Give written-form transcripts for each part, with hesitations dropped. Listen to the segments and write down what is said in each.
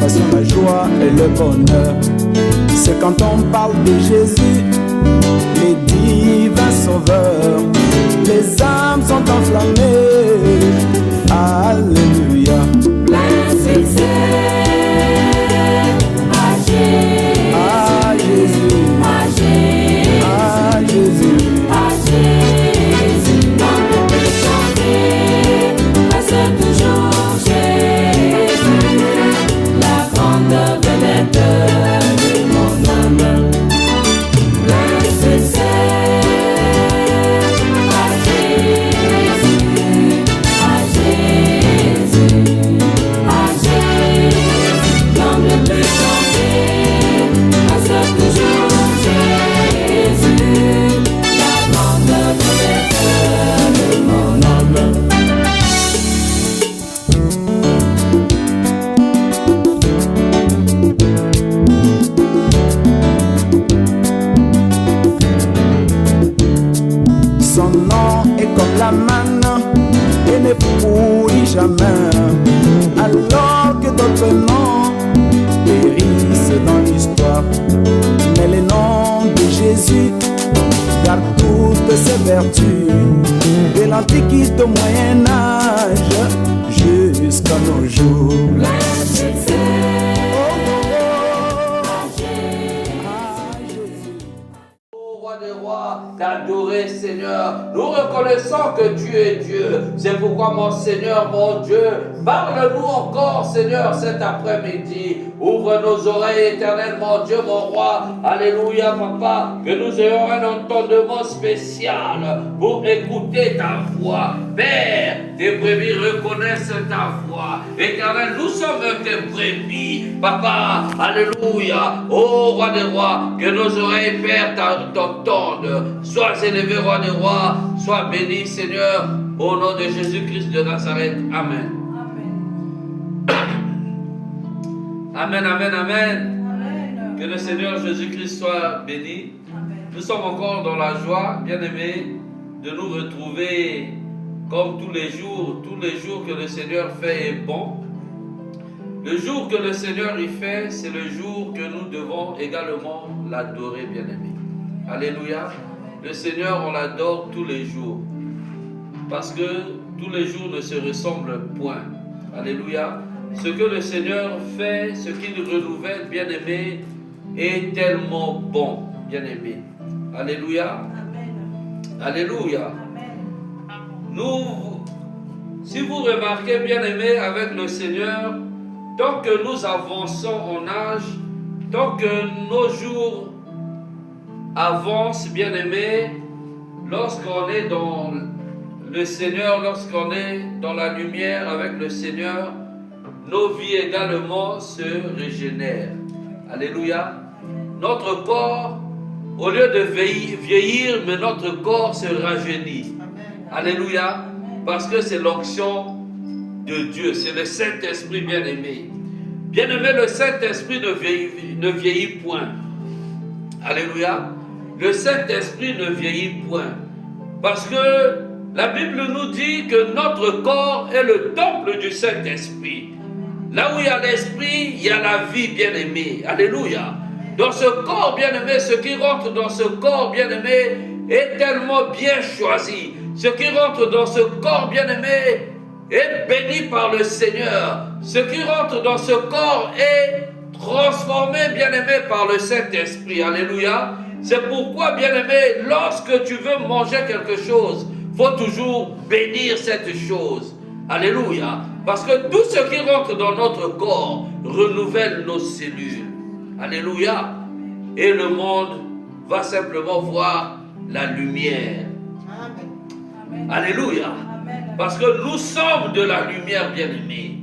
l'exaltation, la joie et le bonheur. C'est quand on parle de Jésus, les divins sauveurs, les âmes sont enflammées. Alléluia. Plein succès à Jésus, À Jésus, à Jésus, à Jésus. à Jésus. Dans le plus chanter, reste toujours Jésus, la grande vedette de mon âme. Plein succès à Jésus, à Jésus, à Jésus. Dans le plus chanter, reste toujours Jésus, la grande vedette de mon âme. Son nom est comme la manne et ne pourrit jamais. Alors que d'autres noms périssent dans l'histoire, mais le nom de Jésus garde toutes ses vertus, de l'Antiquité au Moyen-Âge jusqu'à nos jours. Plein succès Ô roi des rois, t'adorer Seigneur. Nous reconnaissons que tu es Dieu. C'est pourquoi mon Seigneur, mon Dieu, parle-nous encore Seigneur cet après-midi. Ouvre nos oreilles éternelles mon Dieu, mon roi. Alléluia papa. Que nous ayons un entendement spécial pour écouter ta voix. Père, tes brebis reconnaissent ta voix. Éternel, nous sommes tes brebis. Papa, alléluia. Ô roi des rois, que nos oreilles, Père, t'entendent. Sois élevé, roi des rois. Sois béni, Seigneur. Au nom de Jésus-Christ de Nazareth. Amen. Amen, amen, amen. Que le Seigneur Jésus-Christ soit béni. Nous sommes encore dans la joie, bien-aimés, de nous retrouver comme tous les jours que le Seigneur fait est bon. Le jour que le Seigneur y fait, c'est le jour que nous devons également l'adorer, bien-aimés. Alléluia. Le Seigneur, on l'adore tous les jours. Parce que tous les jours ne se ressemblent point. Alléluia. Ce que le Seigneur fait, ce qu'il renouvelle, bien-aimé, est tellement bon, bien-aimé. Alléluia. Alléluia. Si vous remarquez, bien-aimé, avec le Seigneur, tant que nous avançons en âge, tant que nos jours avancent, bien-aimé, lorsqu'on est dans le Seigneur, lorsqu'on est dans la lumière avec le Seigneur, nos vies également se régénèrent. Alléluia. Notre corps, au lieu de vieillir, mais notre corps se rajeunit. Alléluia. Parce que c'est l'onction de Dieu, c'est le Saint-Esprit bien-aimé. Bien-aimé, le Saint-Esprit ne vieillit point. Alléluia. Le Saint-Esprit ne vieillit point. Parce que la Bible nous dit que notre corps est le temple du Saint-Esprit. Là où il y a l'Esprit, il y a la vie, bien-aimée. Alléluia. Dans ce corps, bien-aimé, ce qui rentre dans ce corps, bien-aimé, est tellement bien choisi. Ce qui rentre dans ce corps, bien-aimé, est béni par le Seigneur. Ce qui rentre dans ce corps est transformé, bien-aimé, par le Saint-Esprit. Alléluia. C'est pourquoi, bien-aimé, lorsque tu veux manger quelque chose, il faut toujours bénir cette chose. Alléluia. Parce que tout ce qui rentre dans notre corps renouvelle nos cellules. Alléluia. Et le monde va simplement voir la lumière. Amen. Alléluia. Amen. Parce que nous sommes de la lumière, bien-aimés.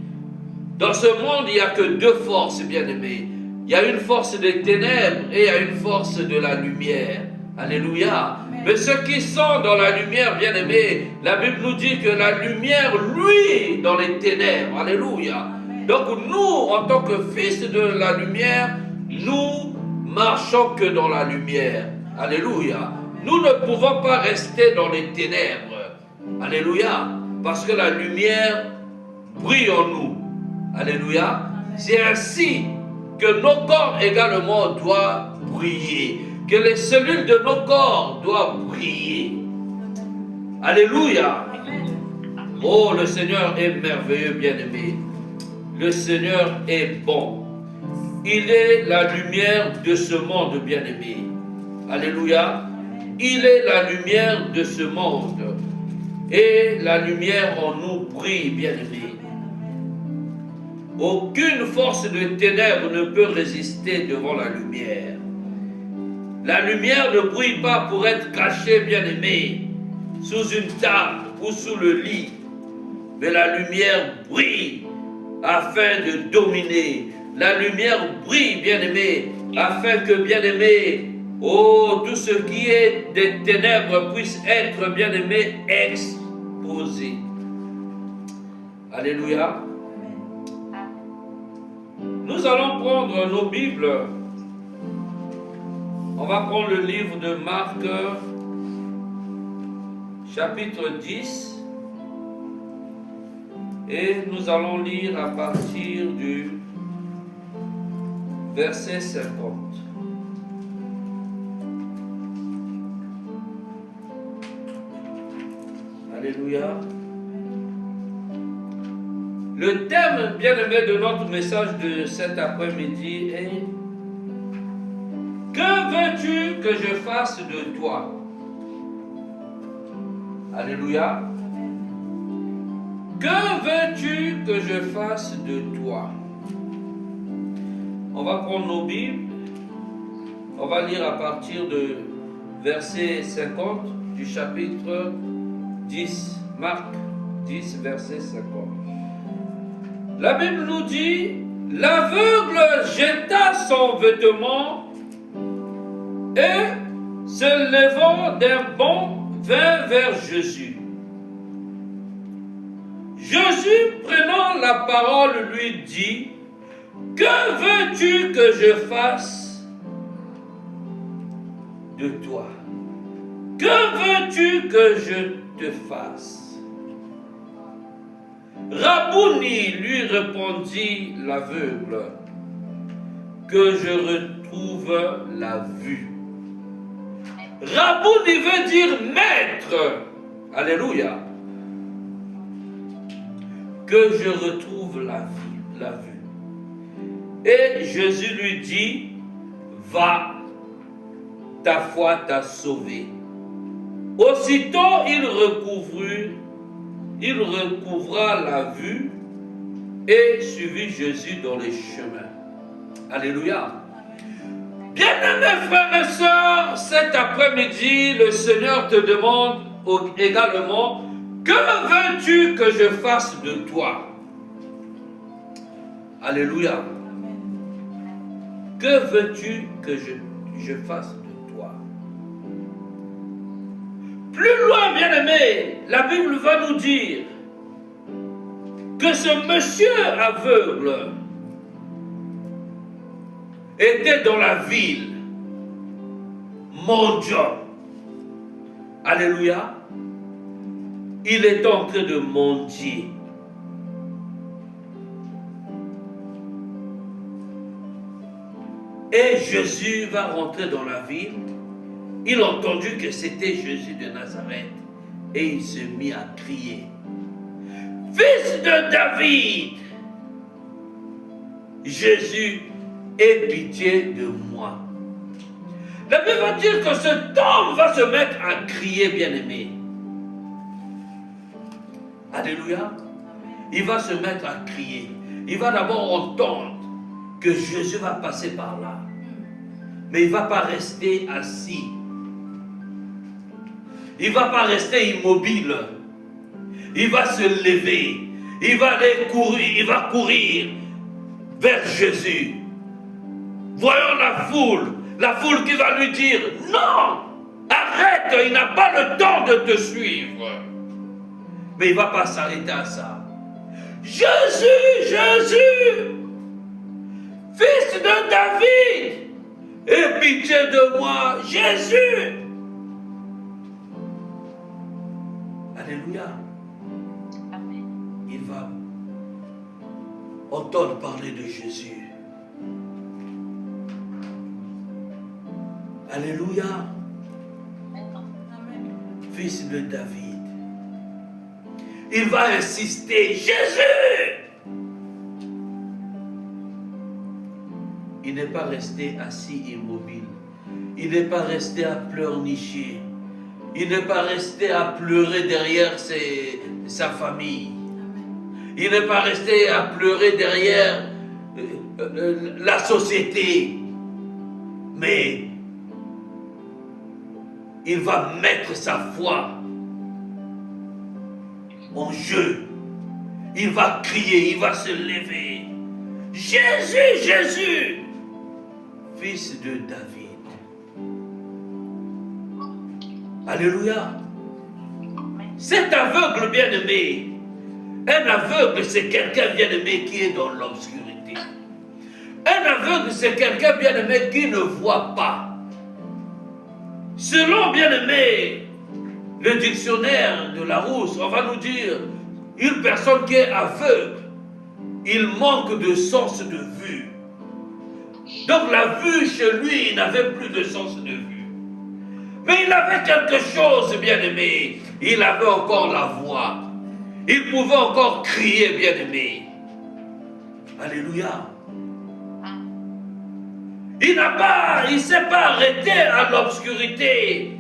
Dans ce monde, il n'y a que deux forces, bien-aimés. Il y a une force des ténèbres et il y a une force de la lumière. Alléluia. Amen. Mais ceux qui sont dans la lumière, bien-aimés, la Bible nous dit que la lumière, lui, dans les ténèbres. Alléluia. Amen. Donc nous, en tant que fils de la lumière, nous marchons que dans la lumière. Alléluia. Amen. Nous ne pouvons pas rester dans les ténèbres. Alléluia. Parce que la lumière brille en nous. Alléluia. Amen. C'est ainsi que nos corps également doivent briller, que les cellules de nos corps doivent briller. Alléluia. Oh, le Seigneur est merveilleux, bien-aimé. Le Seigneur est bon. Il est la lumière de ce monde, bien-aimé. Alléluia. Il est la lumière de ce monde. Et la lumière en nous brille, bien-aimé. Aucune force de ténèbres ne peut résister devant la lumière. La lumière ne brille pas pour être cachée, bien-aimé, sous une table ou sous le lit. Mais la lumière brille afin de dominer. La lumière brille, bien-aimé, afin que, bien-aimé, oh, tout ce qui est des ténèbres puisse être, bien-aimé, exposé. Alléluia. Nous allons prendre nos Bibles. On va prendre le livre de Marc, chapitre 10. Et nous allons lire à partir du verset 50. Alléluia. Le thème, bien-aimé, de notre message de cet après-midi est « Que veux-tu que je fasse de toi ?» Alléluia. « Que veux-tu que je fasse de toi ?» On va prendre nos Bibles. On va lire à partir de verset 50 du chapitre 10. Marc 10, verset 50. La Bible nous dit, l'aveugle jeta son vêtement et, se levant d'un bond, vint vers Jésus. Jésus, prenant la parole, lui dit, « Que veux-tu que je fasse de toi? Que veux-tu que je te fasse? » Rabouni, lui répondit l'aveugle, que je retrouve la vue. Rabouni veut dire maître. Alléluia. Que je retrouve la vue. Et Jésus lui dit, va, ta foi t'a sauvé. Aussitôt il recouvra la vue et suivit Jésus dans les chemins. Alléluia. Bien-aimés frères et sœurs, cet après-midi, le Seigneur te demande également, que veux-tu que je fasse de toi? Alléluia. Que veux-tu que je fasse de toi? Plus loin, bien-aimé, la Bible va nous dire que ce monsieur aveugle était dans la ville, mendiant. Alléluia. Il est en train de mendier. Et Jésus va rentrer dans la ville. Il a entendu que c'était Jésus de Nazareth. Et il se mit à crier, « Fils de David, Jésus, aie pitié de moi. » La Bible va dire que cet homme va se mettre à crier, bien-aimé. Alléluia. Il va se mettre à crier. Il va d'abord entendre que Jésus va passer par là. Mais il ne va pas rester assis. Il ne va pas rester immobile. Il va se lever. Il va aller courir. Il va courir vers Jésus. Voyons la foule qui va lui dire, non, arrête, il n'a pas le temps de te suivre. Mais il ne va pas s'arrêter à ça. Jésus, Jésus, fils de David, aie pitié de moi, Jésus. Alléluia. Il va entendre parler de Jésus. Alléluia. Fils de David. Il va insister, Jésus! Il n'est pas resté assis immobile. Il n'est pas resté à pleurnicher. Il n'est pas resté à pleurer derrière sa famille. Il n'est pas resté à pleurer derrière la société. Mais il va mettre sa foi en jeu. Il va crier, il va se lever. Jésus, Jésus, fils de David. Alléluia. Cet aveugle bien-aimé, un aveugle c'est quelqu'un bien-aimé qui est dans l'obscurité. Un aveugle c'est quelqu'un bien-aimé qui ne voit pas. Selon bien-aimé, le dictionnaire de Larousse, on va nous dire, une personne qui est aveugle, il manque de sens de vue. Donc la vue chez lui, il n'avait plus de sens de vue. Mais il avait quelque chose, bien-aimé. Il avait encore la voix. Il pouvait encore crier, bien-aimé. Alléluia. Il ne s'est pas arrêté à l'obscurité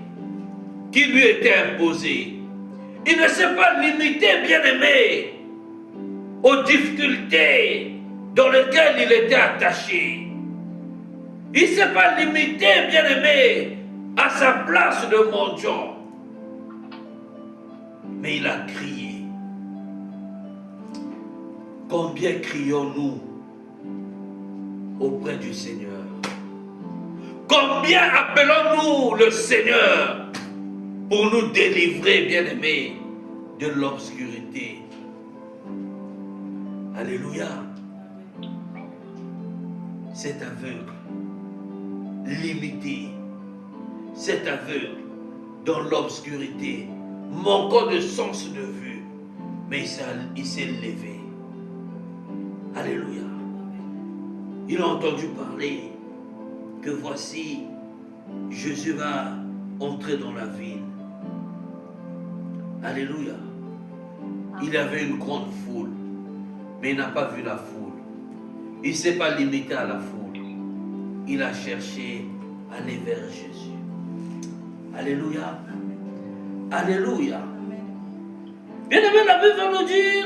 qui lui était imposée. Il ne s'est pas limité, bien-aimé, aux difficultés dans lesquelles il était attaché. Il ne s'est pas limité, bien-aimé, à sa place de mendiant. Mais il a crié. Combien crions-nous auprès du Seigneur? Combien appelons-nous le Seigneur pour nous délivrer, bien-aimés, de l'obscurité? Alléluia. Cet aveugle, limité, cet aveugle dans l'obscurité, manquant de sens de vue, mais il s'est levé. Alléluia. Il a entendu parler que voici, Jésus va entrer dans la ville. Alléluia. Il avait une grande foule, mais il n'a pas vu la foule. Il ne s'est pas limité à la foule. Il a cherché à aller vers Jésus. Alléluia. Alléluia. Bien-aimé, la Bible va nous dire,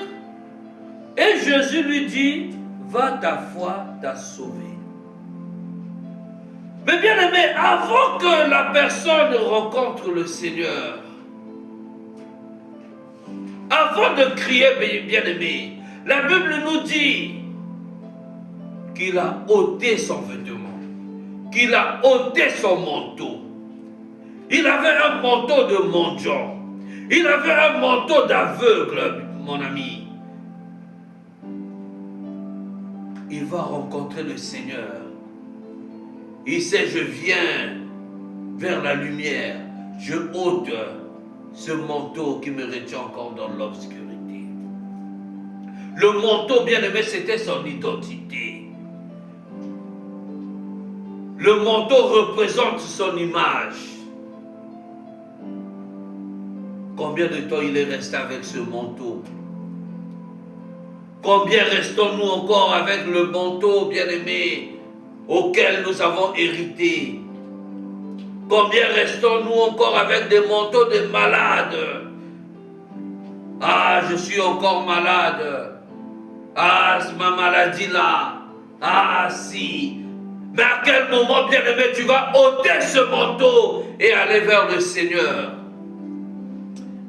et Jésus lui dit, va, ta foi t'a sauvé. Mais bien aimé, avant que la personne rencontre le Seigneur, avant de crier, bien aimé, la Bible nous dit qu'il a ôté son vêtement, qu'il a ôté son manteau. Il avait un manteau de mendiant, il avait un manteau d'aveugle, mon ami. Il va rencontrer le Seigneur. Il sait, je viens vers la lumière, je ôte ce manteau qui me retient encore dans l'obscurité. Le manteau, bien aimé, c'était son identité. Le manteau représente son image. Combien de temps il est resté avec ce manteau? Combien restons-nous encore avec le manteau, bien-aimé, auquel nous avons hérité? Combien restons-nous encore avec des manteaux de malades? Ah, je suis encore malade. Ah, c'est ma maladie là. Ah, si. Mais à quel moment, bien-aimé, tu vas ôter ce manteau et aller vers le Seigneur?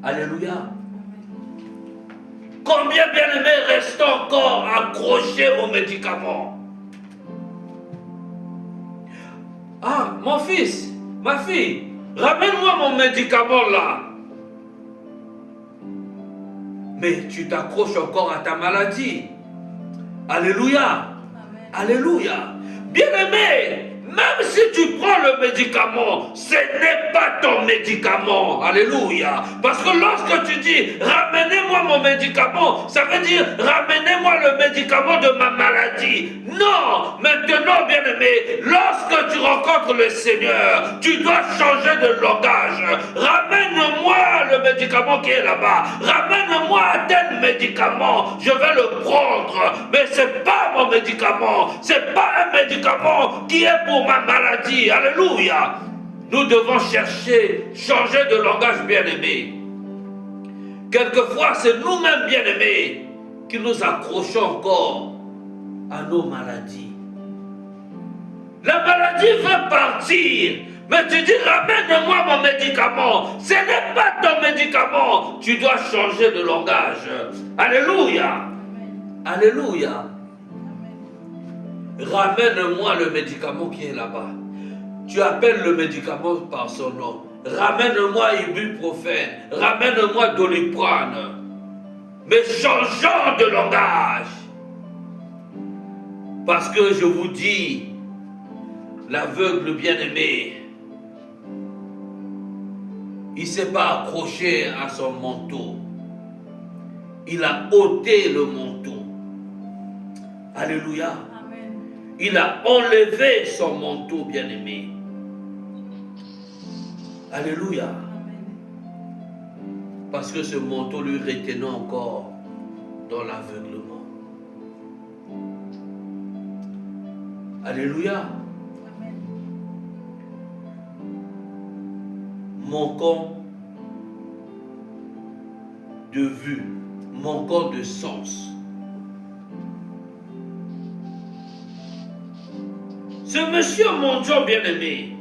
Alléluia. Combien, bien-aimés, restent encore accrochés aux médicaments? Ah, mon fils, ma fille, ramène-moi mon médicament là. Mais tu t'accroches encore à ta maladie. Alléluia. Amen. Alléluia. Bien-aimé, même si tu prends le médicament. Ce n'est pas ton médicament. Alléluia. Parce que lorsque tu dis, ramenez-moi mon médicament, ça veut dire, ramenez-moi le médicament de ma maladie. Non, maintenant, bien-aimé, lorsque tu rencontres le Seigneur, tu dois changer de langage. Ramène-moi le médicament qui est là-bas. Ramène-moi tel médicament. Je vais le prendre. Mais ce n'est pas mon médicament. Ce n'est pas un médicament qui est pour ma maladie. Alléluia. Nous devons changer de langage, bien-aimé. Quelquefois, c'est nous-mêmes, bien-aimés, qui nous accrochons encore à nos maladies. La maladie veut partir, mais tu dis, ramène-moi mon médicament. Ce n'est pas ton médicament. Tu dois changer de langage. Alléluia. Alléluia. Ramène-moi le médicament qui est là-bas. Tu appelles le médicament par son nom. Ramène-moi ibuprofène. Ramène-moi doliprane. Mais changeons de langage. Parce que je vous dis, l'aveugle bien-aimé, il ne s'est pas accroché à son manteau. Il a ôté le manteau. Alléluia. Amen. Il a enlevé son manteau bien-aimé. Alléluia. Amen. Parce que ce manteau lui retenait encore dans l'aveuglement. Alléluia. Amen. Manquant de vue, manquant de sens. Ce monsieur mendiant bien-aimé,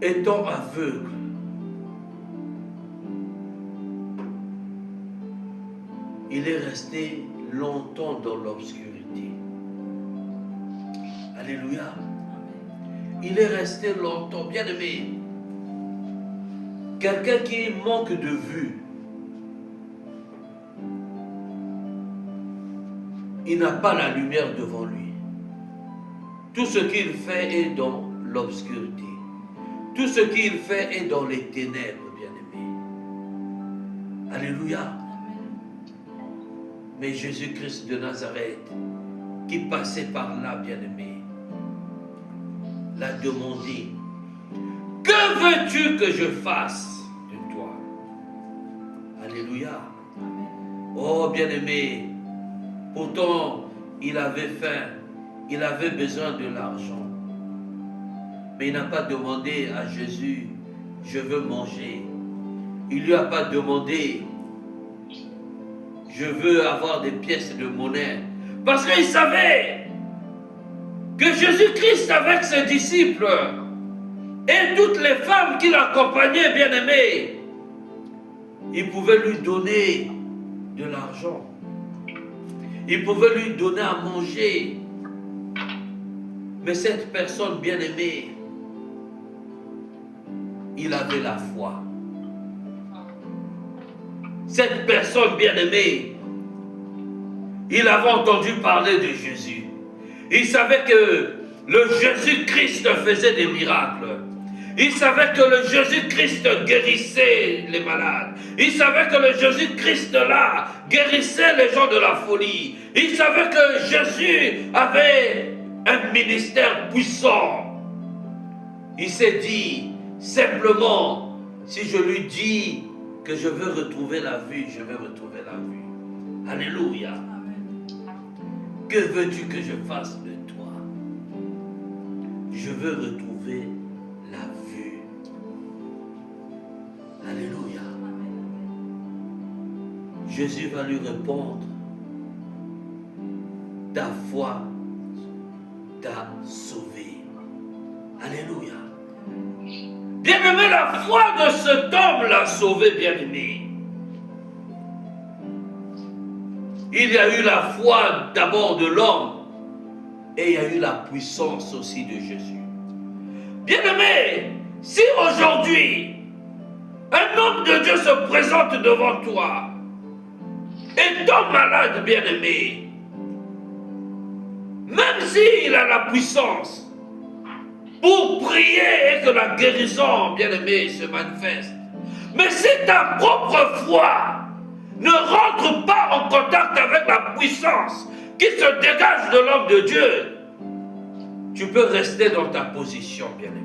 étant aveugle, il est resté longtemps dans l'obscurité. Alléluia. Amen. Il est resté longtemps, bien-aimé. Quelqu'un qui manque de vue, il n'a pas la lumière devant lui. Tout ce qu'il fait est dans l'obscurité. Tout ce qu'il fait est dans les ténèbres, bien-aimé. Alléluia. Amen. Mais Jésus-Christ de Nazareth, qui passait par là, bien-aimé, l'a demandé, que veux-tu que je fasse de toi? Alléluia. Amen. Oh, bien-aimé, pourtant, il avait faim, il avait besoin de l'argent. Mais il n'a pas demandé à Jésus, je veux manger. Il ne lui a pas demandé, je veux avoir des pièces de monnaie. Parce qu'il savait que Jésus-Christ avec ses disciples et toutes les femmes qui l'accompagnaient, bien-aimés, ils pouvaient lui donner de l'argent. Ils pouvaient lui donner à manger. Mais cette personne bien-aimée, il avait la foi. Cette personne bien-aimée, il avait entendu parler de Jésus. Il savait que le Jésus-Christ faisait des miracles. Il savait que le Jésus-Christ guérissait les malades. Il savait que le Jésus-Christ là guérissait les gens de la folie. Il savait que Jésus avait un ministère puissant. Il s'est dit, simplement, si je lui dis que je veux retrouver la vue, je vais retrouver la vue. Alléluia. Amen. Que veux-tu que je fasse de toi? Je veux retrouver la vue. Alléluia. Amen. Jésus va lui répondre, ta foi t'a sauvé. Alléluia. Bien-aimé, la foi de cet homme l'a sauvé, bien-aimé. Il y a eu la foi d'abord de l'homme et il y a eu la puissance aussi de Jésus. Bien-aimé, si aujourd'hui un homme de Dieu se présente devant toi, étant malade, bien-aimé, même s'il a la puissance pour prier et que la guérison, bien-aimé, se manifeste. Mais si ta propre foi ne rentre pas en contact avec la puissance qui se dégage de l'homme de Dieu, tu peux rester dans ta position, bien-aimé.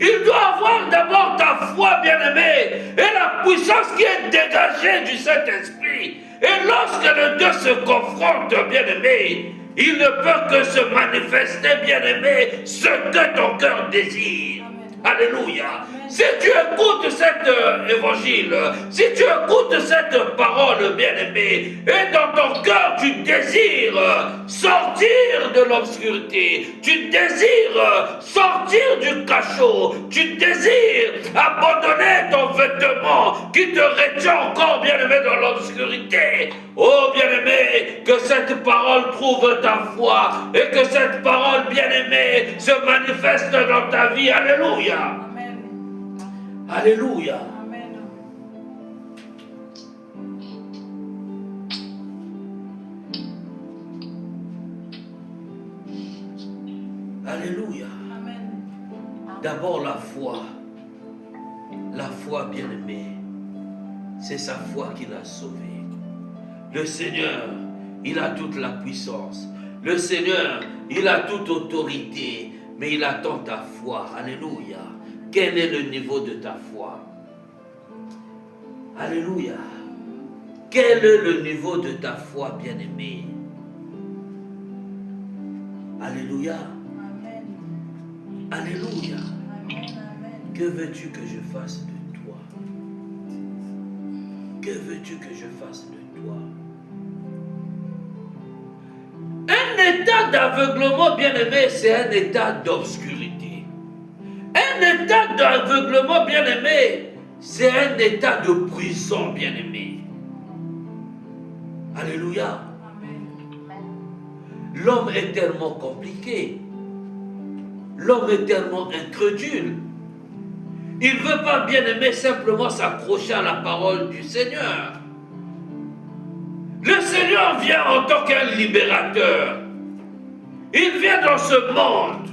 Il doit avoir d'abord ta foi, bien-aimé, et la puissance qui est dégagée du Saint-Esprit. Et lorsque les deux se confrontent, bien-aimé, il ne peut que se manifester, bien-aimé, ce que ton cœur désire. Alléluia. Si tu écoutes cet évangile, si tu écoutes cette parole, bien-aimé, et dans ton cœur tu désires sortir de l'obscurité, tu désires sortir du cachot, tu désires abandonner ton vêtement qui te retient encore, bien-aimé, dans l'obscurité. Oh, bien-aimé, que cette parole trouve ta foi et que cette parole, bien-aimé, se manifeste dans ta vie. Alléluia. Amen. Alléluia. Amen. Alléluia. Amen. D'abord la foi bien-aimée, c'est sa foi qui l'a sauvé. Le Seigneur, il a toute la puissance. Le Seigneur, il a toute autorité, mais il attend ta foi. Alléluia. Quel est le niveau de ta foi? Alléluia. Quel est le niveau de ta foi, bien-aimé? Alléluia. Amen. Alléluia. Amen. Amen. Que veux-tu que je fasse de toi? Que veux-tu que je fasse de toi? Un état d'aveuglement, bien-aimé, c'est un état d'obscurité. Un état d'aveuglement, bien-aimé, c'est un état de prison, bien-aimé. Alléluia. Amen. L'homme est tellement compliqué. L'homme est tellement incrédule. Il ne veut pas, bien-aimé, simplement s'accrocher à la parole du Seigneur. Le Seigneur vient en tant qu'un libérateur. Il vient dans ce monde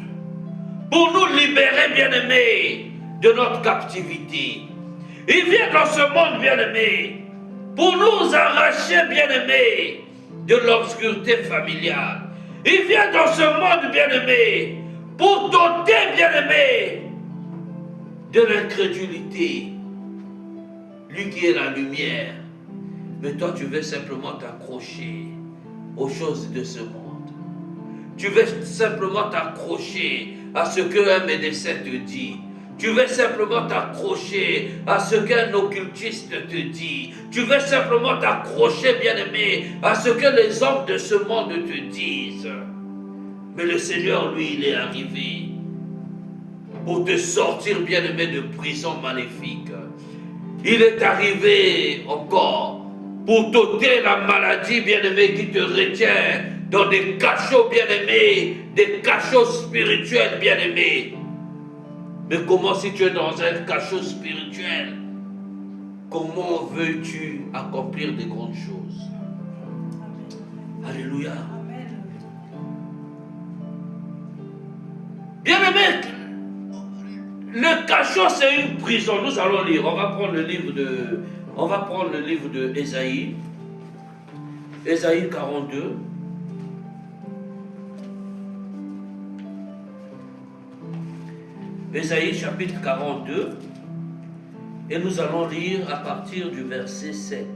pour nous libérer, bien-aimés, de notre captivité. Il vient dans ce monde, bien-aimés, pour nous arracher, bien-aimés, de l'obscurité familiale. Il vient dans ce monde, bien-aimés, pour doter, bien-aimés, de l'incrédulité. Lui qui est la lumière. Mais toi, tu veux simplement t'accrocher aux choses de ce monde. Tu veux simplement t'accrocher à ce qu'un médecin te dit. Tu veux simplement t'accrocher à ce qu'un occultiste te dit. Tu veux simplement t'accrocher, bien-aimé, à ce que les hommes de ce monde te disent. Mais le Seigneur, lui, il est arrivé pour te sortir, bien-aimé, de prison maléfique. Il est arrivé encore pour t'ôter la maladie, bien-aimé, qui te retient dans des cachots, bien-aimés, des cachots spirituels, bien-aimés. Mais comment si tu es dans un cachot spirituel, comment veux-tu accomplir de grandes choses? Amen. Alléluia. Amen. Bien-aimé, le cachot c'est une prison. Nous allons lire. On va prendre le livre de Ésaïe. Ésaïe 42. Ésaïe chapitre 42. Et nous allons lire à partir du verset 7.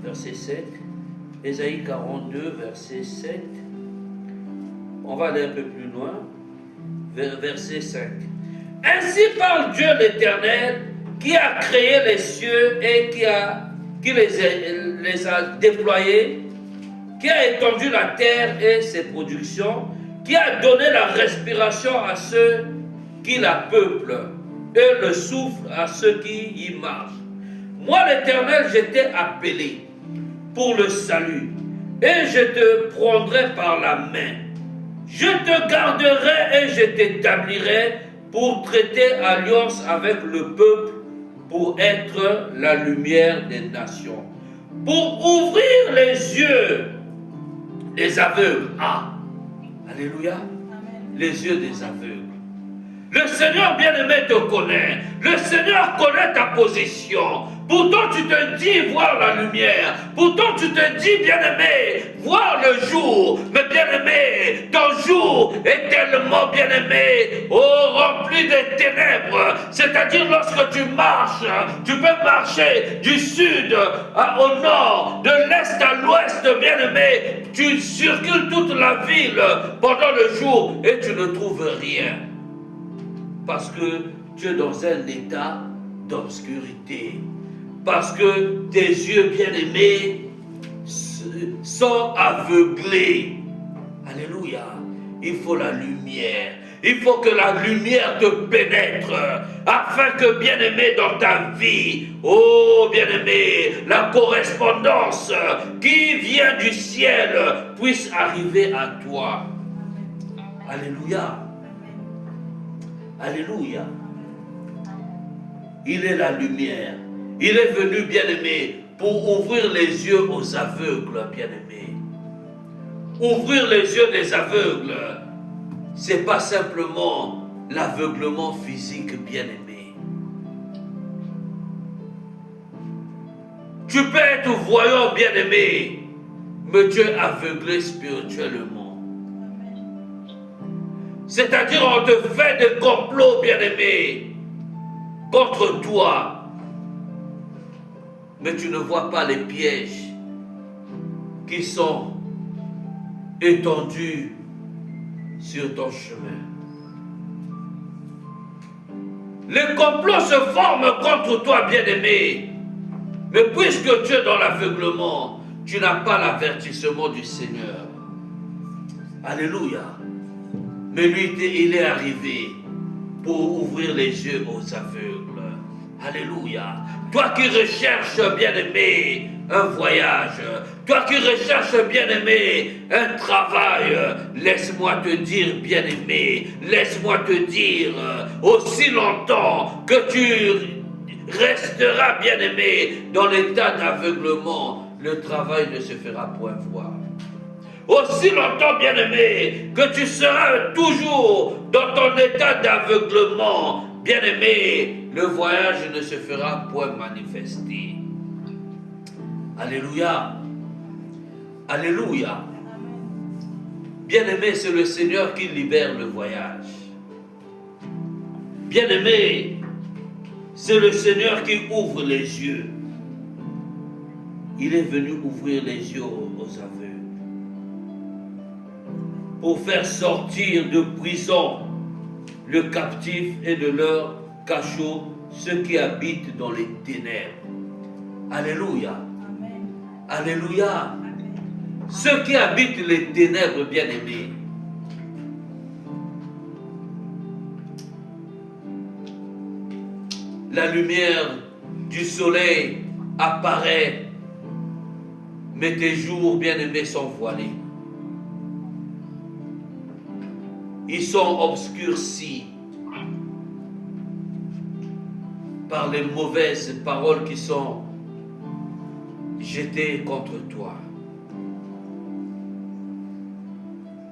Verset 7. Ésaïe 42, verset 7. On va aller un peu plus loin. Verset 5. Ainsi parle Dieu l'Éternel, qui a créé les cieux et qui les a déployés, qui a étendu la terre et ses productions, qui a donné la respiration à ceux qui la peuplent et le souffle à ceux qui y marchent. Moi, l'Éternel, je t'ai appelé pour le salut et je te prendrai par la main. Je te garderai et je t'établirai pour traiter alliance avec le peuple, pour être la lumière des nations. pour ouvrir les yeux des aveugles. Ah, alléluia, Amen. les yeux des aveugles. Le Seigneur bien-aimé te connaît. Le Seigneur connaît ta position. Pourtant tu te dis voir la lumière. Pourtant tu te dis bien-aimé voir le jour. Mais bien-aimé, ton jour est tellement bien-aimé, rempli de ténèbres. C'est-à-dire lorsque tu marches, tu peux marcher du sud au nord, de l'est à l'ouest, bien-aimé. Tu circules toute la ville pendant le jour et tu ne trouves rien. Parce que tu es dans un état d'obscurité. Parce que tes yeux bien-aimés sont aveuglés. Alléluia. Il faut la lumière. Il faut que la lumière te pénètre. Afin que, bien-aimé, dans ta vie, oh bien-aimé, la correspondance qui vient du ciel puisse arriver à toi. Alléluia. Alléluia. Il est la lumière. Il est venu, bien-aimé, pour ouvrir les yeux aux aveugles, bien-aimé. Ouvrir les yeux des aveugles, c'est pas simplement l'aveuglement physique, bien-aimé. Tu peux être voyant, bien-aimé, mais tu es aveuglé spirituellement. C'est-à-dire, on te fait des complots, bien-aimés, contre toi. Mais tu ne vois pas les pièges qui sont étendus sur ton chemin. Les complots se forment contre toi, bien-aimé. Mais puisque tu es dans l'aveuglement, tu n'as pas l'avertissement du Seigneur. Alléluia. Mais lui, il est arrivé pour ouvrir les yeux aux aveugles. Alléluia. Toi qui recherches, bien-aimé, un voyage, toi qui recherches, bien-aimé, un travail, laisse-moi te dire, bien-aimé, laisse-moi te dire, aussi longtemps que tu resteras, bien-aimé, dans l'état d'aveuglement, le travail ne se fera point voir. Aussi longtemps, bien-aimé, que tu seras toujours dans ton état d'aveuglement, bien-aimé, le voyage ne se fera point manifester. Alléluia. Alléluia. Bien-aimé, c'est le Seigneur qui libère le voyage. Bien-aimé, c'est le Seigneur qui ouvre les yeux. Il est venu ouvrir les yeux aux aveugles. Pour faire sortir de prison le captif et de leur cachot ceux qui habitent dans les ténèbres. Alléluia. Amen. Alléluia. Amen. Ceux qui habitent les ténèbres, bien-aimés. La lumière du soleil apparaît, mais tes jours, bien-aimés, sont voilés. Ils sont obscurcis par les mauvaises paroles qui sont jetées contre toi.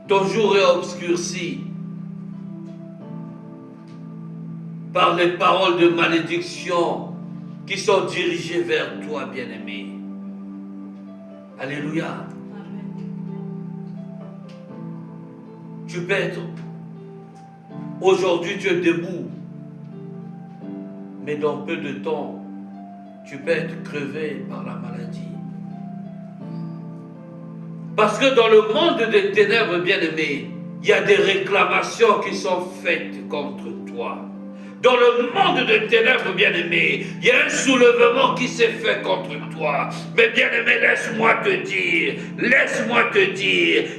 Ton jour est obscurci par les paroles de malédiction qui sont dirigées vers toi, bien-aimé. Alléluia. Amen. Tu peux être, aujourd'hui tu es debout, mais dans peu de temps, tu peux être crevé par la maladie. Parce que dans le monde des ténèbres, bien-aimé, il y a des réclamations qui sont faites contre toi. Dans le monde des ténèbres, bien-aimé, il y a un soulèvement qui s'est fait contre toi. Mais bien-aimé, laisse-moi te dire,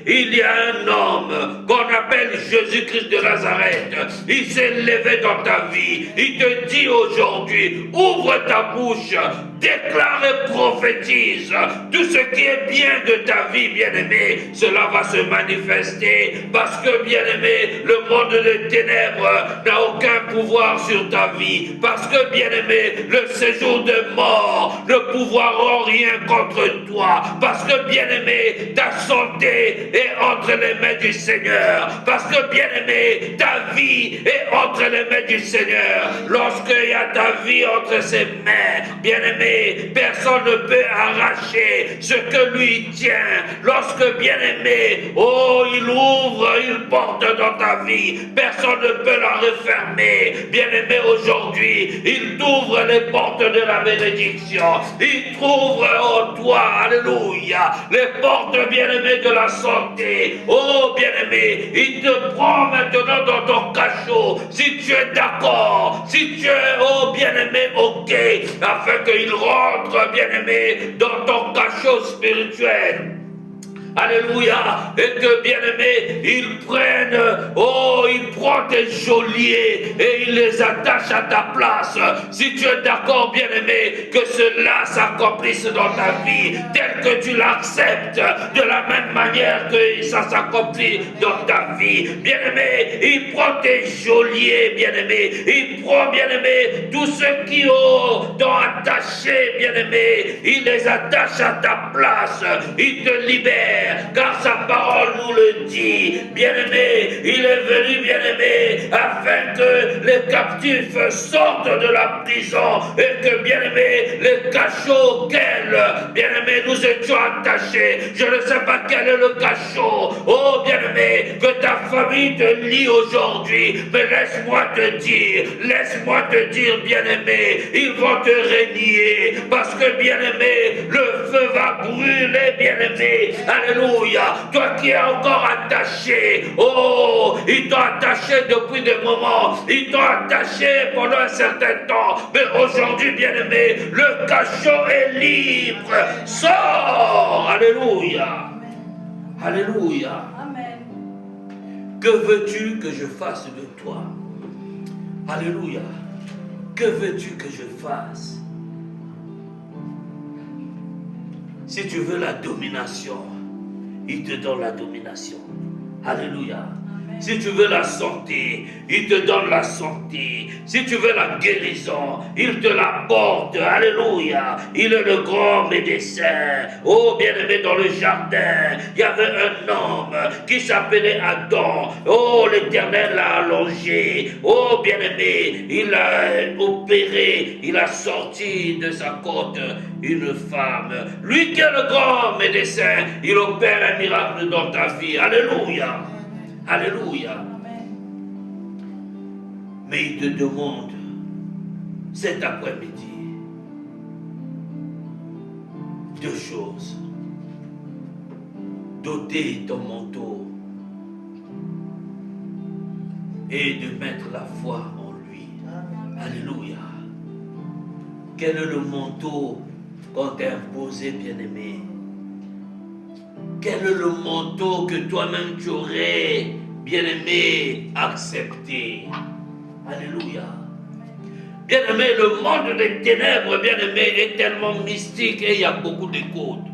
il y a un homme qu'on appelle Jésus-Christ de Nazareth. Il s'est levé dans ta vie. Il te dit aujourd'hui, ouvre ta bouche, déclare et prophétise tout ce qui est bien de ta vie, bien-aimé. Cela va se manifester parce que, bien-aimé, le monde des ténèbres n'a aucun pouvoir sur ta vie. Parce que, bien-aimé, le séjour de mort ne pouvoiront rien contre toi. Parce que, bien-aimé, ta santé est entre les mains du Seigneur. Parce que, bien-aimé, ta vie est entre les mains du Seigneur. Lorsqu'il y a ta vie entre ses mains, bien-aimé, personne ne peut arracher ce que lui tient. Lorsque, bien-aimé, il ouvre, il porte dans ta vie, personne ne peut la refermer. Bien-aimé, aujourd'hui, il t'ouvre les portes de la bénédiction. Il t'ouvre, toi, alléluia, les portes, bien-aimé, de la santé. Oh, bien-aimé, il te prend maintenant dans ton cachot. Si tu es d'accord, si tu es, oh, bien-aimé, ok, afin qu'il rentre, bien-aimé, dans ton cachot spirituel. Alléluia. Et que, bien-aimé, il prend tes geôliers et il les attache à ta place. Si tu es d'accord, bien-aimé, que cela s'accomplisse dans ta vie, tel que tu l'acceptes, de la même manière que ça s'accomplit dans ta vie. Bien-aimé, il prend tes geôliers, bien-aimé. Il prend, bien-aimé, tous ceux qui t'ont attaché, bien-aimé. Il les attache à ta place. Il te libère. Car sa parole nous le dit. Bien-aimé, il est venu, bien-aimé, afin que les captifs sortent de la prison et que, bien-aimé, les cachots auxquels, bien-aimé, nous étions attachés, je ne sais pas quel est le cachot, oh, bien-aimé, que ta famille te lie aujourd'hui, mais laisse-moi te dire, bien-aimé, ils vont te régner, parce que, bien-aimé, le feu va brûler, bien-aimé, alléluia. Toi qui es encore attaché, oh, ils t'ont attaché depuis des moments, ils t'ont attaché pendant un certain temps, mais aujourd'hui, bien-aimé, le cachot est libre. Sors, alléluia. Alléluia. Amen. Que veux-tu que je fasse de toi? Alléluia. Que veux-tu que je fasse? Si tu veux la domination, il te donne la domination. Alléluia. Amen. Si tu veux la santé, il te donne la santé. Si tu veux la guérison, il te l'apporte. Alléluia. Il est le grand médecin. Oh, bien-aimé, dans le jardin, il y avait un homme qui s'appelait Adam. Oh, l'Éternel l'a allongé. Oh, bien-aimé, il a opéré, il a sorti de sa côte une femme. Lui qui est le grand médecin, il opère un miracle dans ta vie. Alléluia. Alléluia. Amen. Mais il te demande cet après-midi deux choses. D'ôter ton manteau et de mettre la foi en lui. Alléluia. Quel est le manteau qu'on t'a imposé, bien-aimé? Quel est le manteau que toi-même tu aurais, bien-aimé, accepté? Alléluia. Bien-aimé, le monde des ténèbres, bien-aimé, est tellement mystique et il y a beaucoup de codes.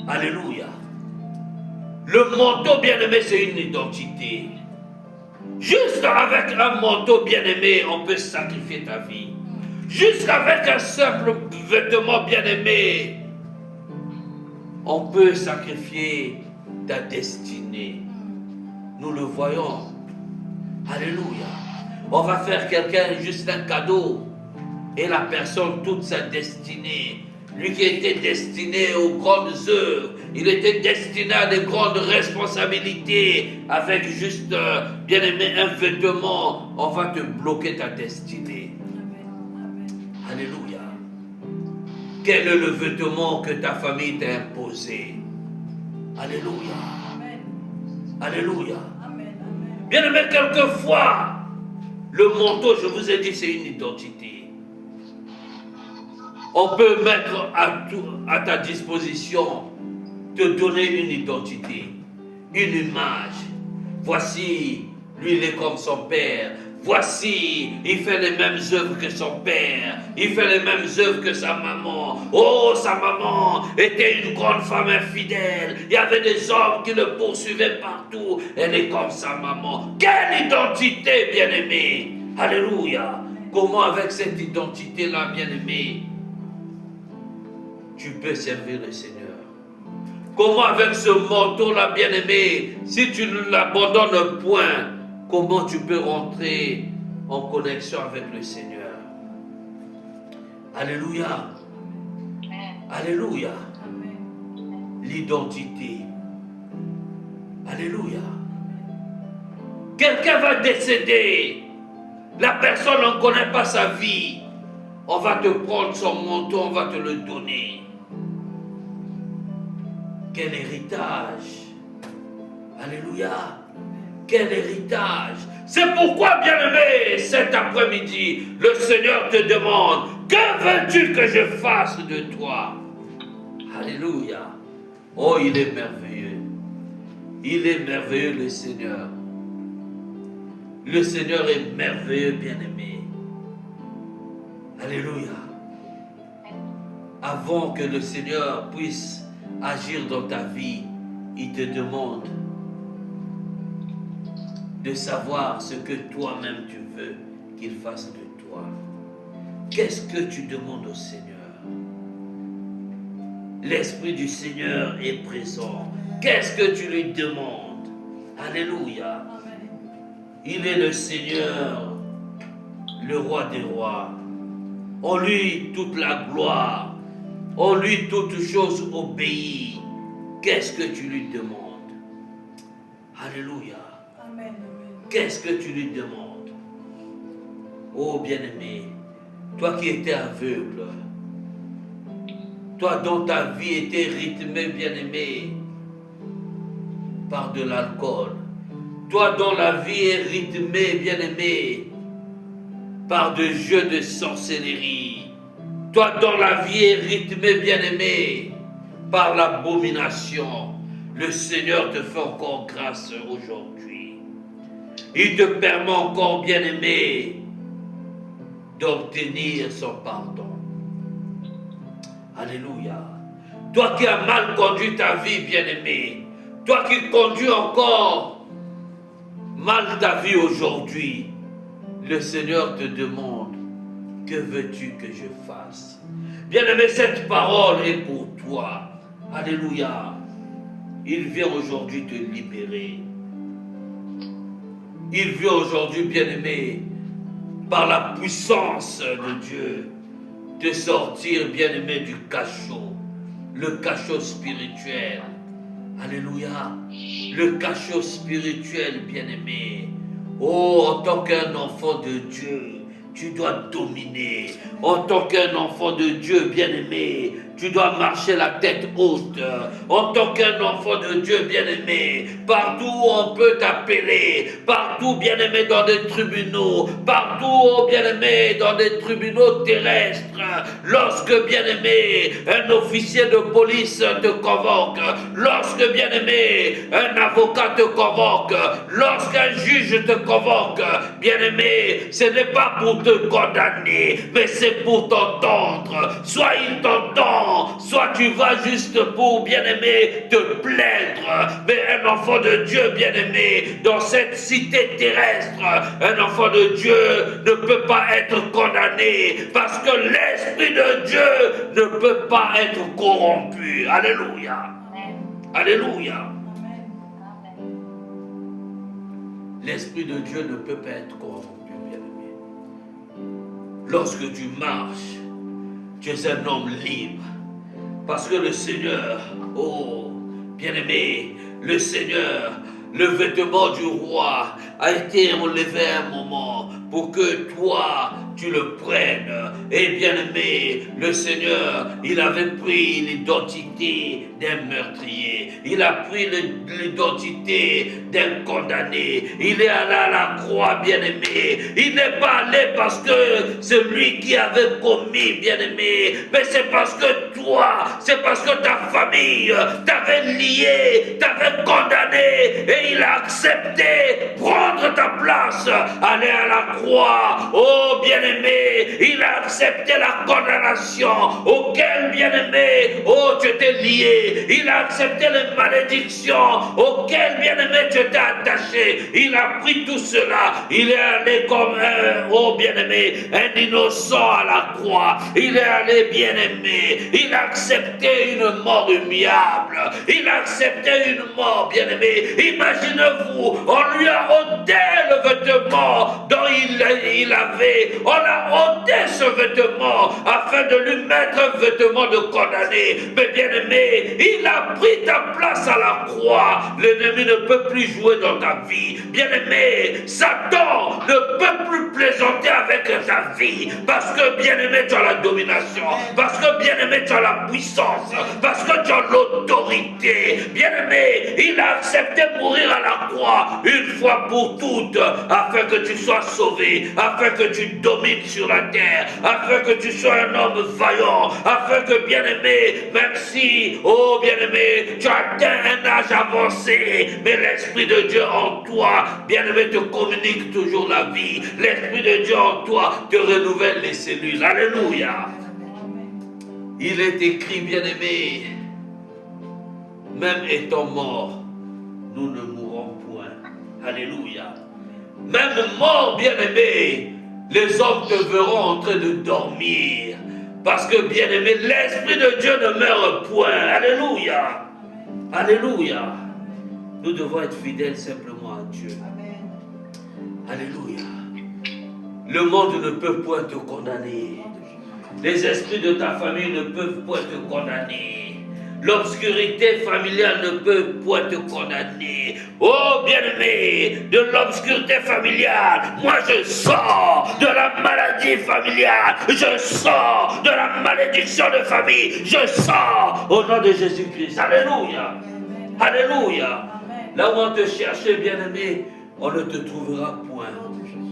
Alléluia. Le manteau, bien-aimé, c'est une identité. Juste avec un manteau, bien-aimé, on peut sacrifier ta vie. Juste avec un simple vêtement, bien-aimé, on peut sacrifier ta destinée. Nous le voyons. Alléluia. On va faire quelqu'un juste un cadeau. Et la personne, toute sa destinée. Lui qui était destiné aux grandes œuvres. Il était destiné à des grandes responsabilités. Avec juste, bien aimé, un vêtement. On va te bloquer ta destinée. Alléluia. Quel est le vêtement que ta famille t'a imposé? Alléluia. Amen. Alléluia. Amen. Bien aimé, quelquefois, le manteau, je vous ai dit, c'est une identité. On peut mettre à ta disposition, te donner une identité, une image. Voici, lui, il est comme son père. Voici, il fait les mêmes œuvres que son père. Il fait les mêmes œuvres que sa maman. Oh, sa maman était une grande femme infidèle. Il y avait des hommes qui le poursuivaient partout. Elle est comme sa maman. Quelle identité, bien-aimée! Alléluia! Comment avec cette identité-là, bien-aimée, tu peux servir le Seigneur? Comment avec ce manteau-là, bien-aimé, si tu ne l'abandonnes point, comment tu peux rentrer en connexion avec le Seigneur? Alléluia. Alléluia. L'identité. Alléluia. Quelqu'un va décéder. La personne ne connaît pas sa vie. On va te prendre son manteau, on va te le donner. Quel héritage. Alléluia. Quel héritage. C'est pourquoi, bien-aimé, cet après-midi, le Seigneur te demande, que veux-tu que je fasse de toi? Alléluia. Oh, il est merveilleux. Il est merveilleux, le Seigneur. Le Seigneur est merveilleux, bien-aimé. Alléluia. Avant que le Seigneur puisse agir dans ta vie, il te demande de savoir ce que toi-même tu veux qu'il fasse de toi. Qu'est-ce que tu demandes au Seigneur? L'Esprit du Seigneur est présent. Qu'est-ce que tu lui demandes? Alléluia. Il est le Seigneur, le roi des rois. En lui toute la gloire. En lui toute chose obéit. Qu'est-ce que tu lui demandes? Alléluia. Amen. Qu'est-ce que tu lui demandes? Oh bien-aimé, toi qui étais aveugle, toi dont ta vie était rythmée, bien-aimé, par de l'alcool, toi dont la vie est rythmée, bien-aimé, par de jeux de sorcellerie, toi dont la vie est rythmée, bien-aimé, par l'abomination, le Seigneur te fait encore grâce aujourd'hui. Il te permet encore, bien-aimé, d'obtenir son pardon. Alléluia. Toi qui as mal conduit ta vie, bien-aimé, toi qui conduis encore mal ta vie aujourd'hui, le Seigneur te demande, que veux-tu que je fasse? Bien-aimé, cette parole est pour toi. Alléluia. Il vient aujourd'hui te libérer. Il vient aujourd'hui, bien-aimé, par la puissance de Dieu, te sortir, bien-aimé, du cachot, le cachot spirituel. Alléluia. Le cachot spirituel, bien-aimé. Oh, en tant qu'un enfant de Dieu, tu dois dominer. En tant qu'un enfant de Dieu, bien-aimé, tu dois marcher la tête haute. En tant qu'un enfant de Dieu, bien-aimé, partout où on peut t'appeler, partout, bien-aimé, dans des tribunaux, partout, bien-aimé, dans des tribunaux terrestres, lorsque, bien-aimé, un officier de police te convoque, lorsque, bien-aimé, un avocat te convoque, lorsqu'un juge te convoque, bien-aimé, ce n'est pas pour te condamner, mais c'est pour t'entendre. Soit il t'entend, soit tu vas juste pour, bien-aimé, te plaindre. Mais un enfant de Dieu, bien-aimé, dans cette cité terrestre, un enfant de Dieu ne peut pas être condamné parce que l'Esprit de Dieu ne peut pas être corrompu. Alléluia. Alléluia. L'Esprit de Dieu ne peut pas être corrompu, bien-aimé. Lorsque tu marches, tu es un homme libre. Parce que le Seigneur, oh, bien-aimé, le Seigneur, le vêtement du roi a été enlevé à un moment pour que toi, tu le prennes. Et bien-aimé, le Seigneur, il avait pris l'identité d'un meurtrier. Il a pris l'identité d'un condamné. Il est allé à la croix, bien-aimé. Il n'est pas allé parce que c'est lui qui avait commis, bien-aimé. Mais c'est parce que toi, c'est parce que ta famille t'avait lié, t'avait condamné. Et il a accepté prendre ta place. Aller à la croix. Oh, bien-aimé. bien-aimé, il a accepté la condamnation auquel, bien-aimé, oh, tu étais lié. Il a accepté les malédictions auxquelles, bien-aimé, tu étais attaché. Il a pris tout cela. Il est allé comme un, oh, bien-aimé, un innocent à la croix. Il est allé, bien-aimé. Il a accepté une mort humiliable. Il a accepté une mort, bien-aimé. Imaginez-vous, on lui a ôté le vêtement dont il avait. On a ôté ce vêtement afin de lui mettre un vêtement de condamné. Mais bien-aimé, il a pris ta place à la croix. L'ennemi ne peut plus jouer dans ta vie. Bien-aimé, Satan ne peut plus plaisanter avec ta vie. Parce que, bien-aimé, tu as la domination. Parce que, bien-aimé, tu as la puissance. Parce que tu as l'autorité. Bien-aimé, il a accepté de mourir à la croix une fois pour toutes, afin que tu sois sauvé, afin que tu domines sur la terre, afin que tu sois un homme vaillant, afin que, bien-aimé, même si, oh bien-aimé, tu as atteint un âge avancé, mais l'Esprit de Dieu en toi, bien-aimé, te communique toujours la vie. L'Esprit de Dieu en toi te renouvelle les cellules. Alléluia. Il est écrit, bien-aimé, même étant mort, nous ne mourrons point. Alléluia. Même mort, bien-aimé, les hommes te verront en train de dormir. Parce que, bien-aimé, l'Esprit de Dieu ne meurt point. Alléluia. Alléluia. Nous devons être fidèles simplement à Dieu. Alléluia. Le monde ne peut point te condamner. Les esprits de ta famille ne peuvent point te condamner. L'obscurité familiale ne peut point te condamner. Oh bien-aimé, de l'obscurité familiale, moi je sors de la maladie familiale, je sors de la malédiction de famille, je sors au nom de Jésus-Christ. Alléluia. Alléluia. Là où on te cherchait, bien-aimé, on ne te trouvera point.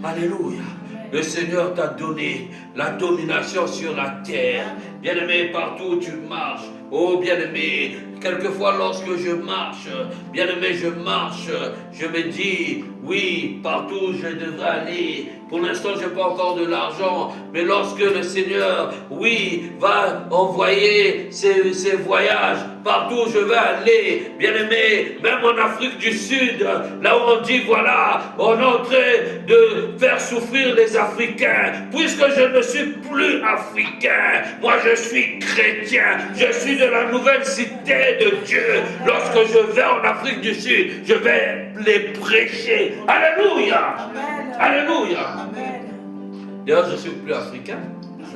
Alléluia. Le Seigneur t'a donné la domination sur la terre. Bien-aimé, partout où tu marches, oh bien-aimé, quelquefois lorsque je marche, bien-aimé, je marche, je me dis, oui, partout où je devrais aller. Pour l'instant, je n'ai pas encore de l'argent, mais lorsque le Seigneur, oui, va envoyer ses voyages, partout où je vais aller, bien-aimé, même en Afrique du Sud, là où on dit, voilà, on est en train de faire souffrir les Africains, puisque je ne suis plus africain, moi je suis chrétien, je suis de la nouvelle cité de Dieu. Lorsque je vais en Afrique du Sud, je vais les prêcher. Alléluia. Amen. Alléluia. Amen. D'ailleurs, je ne suis plus africain.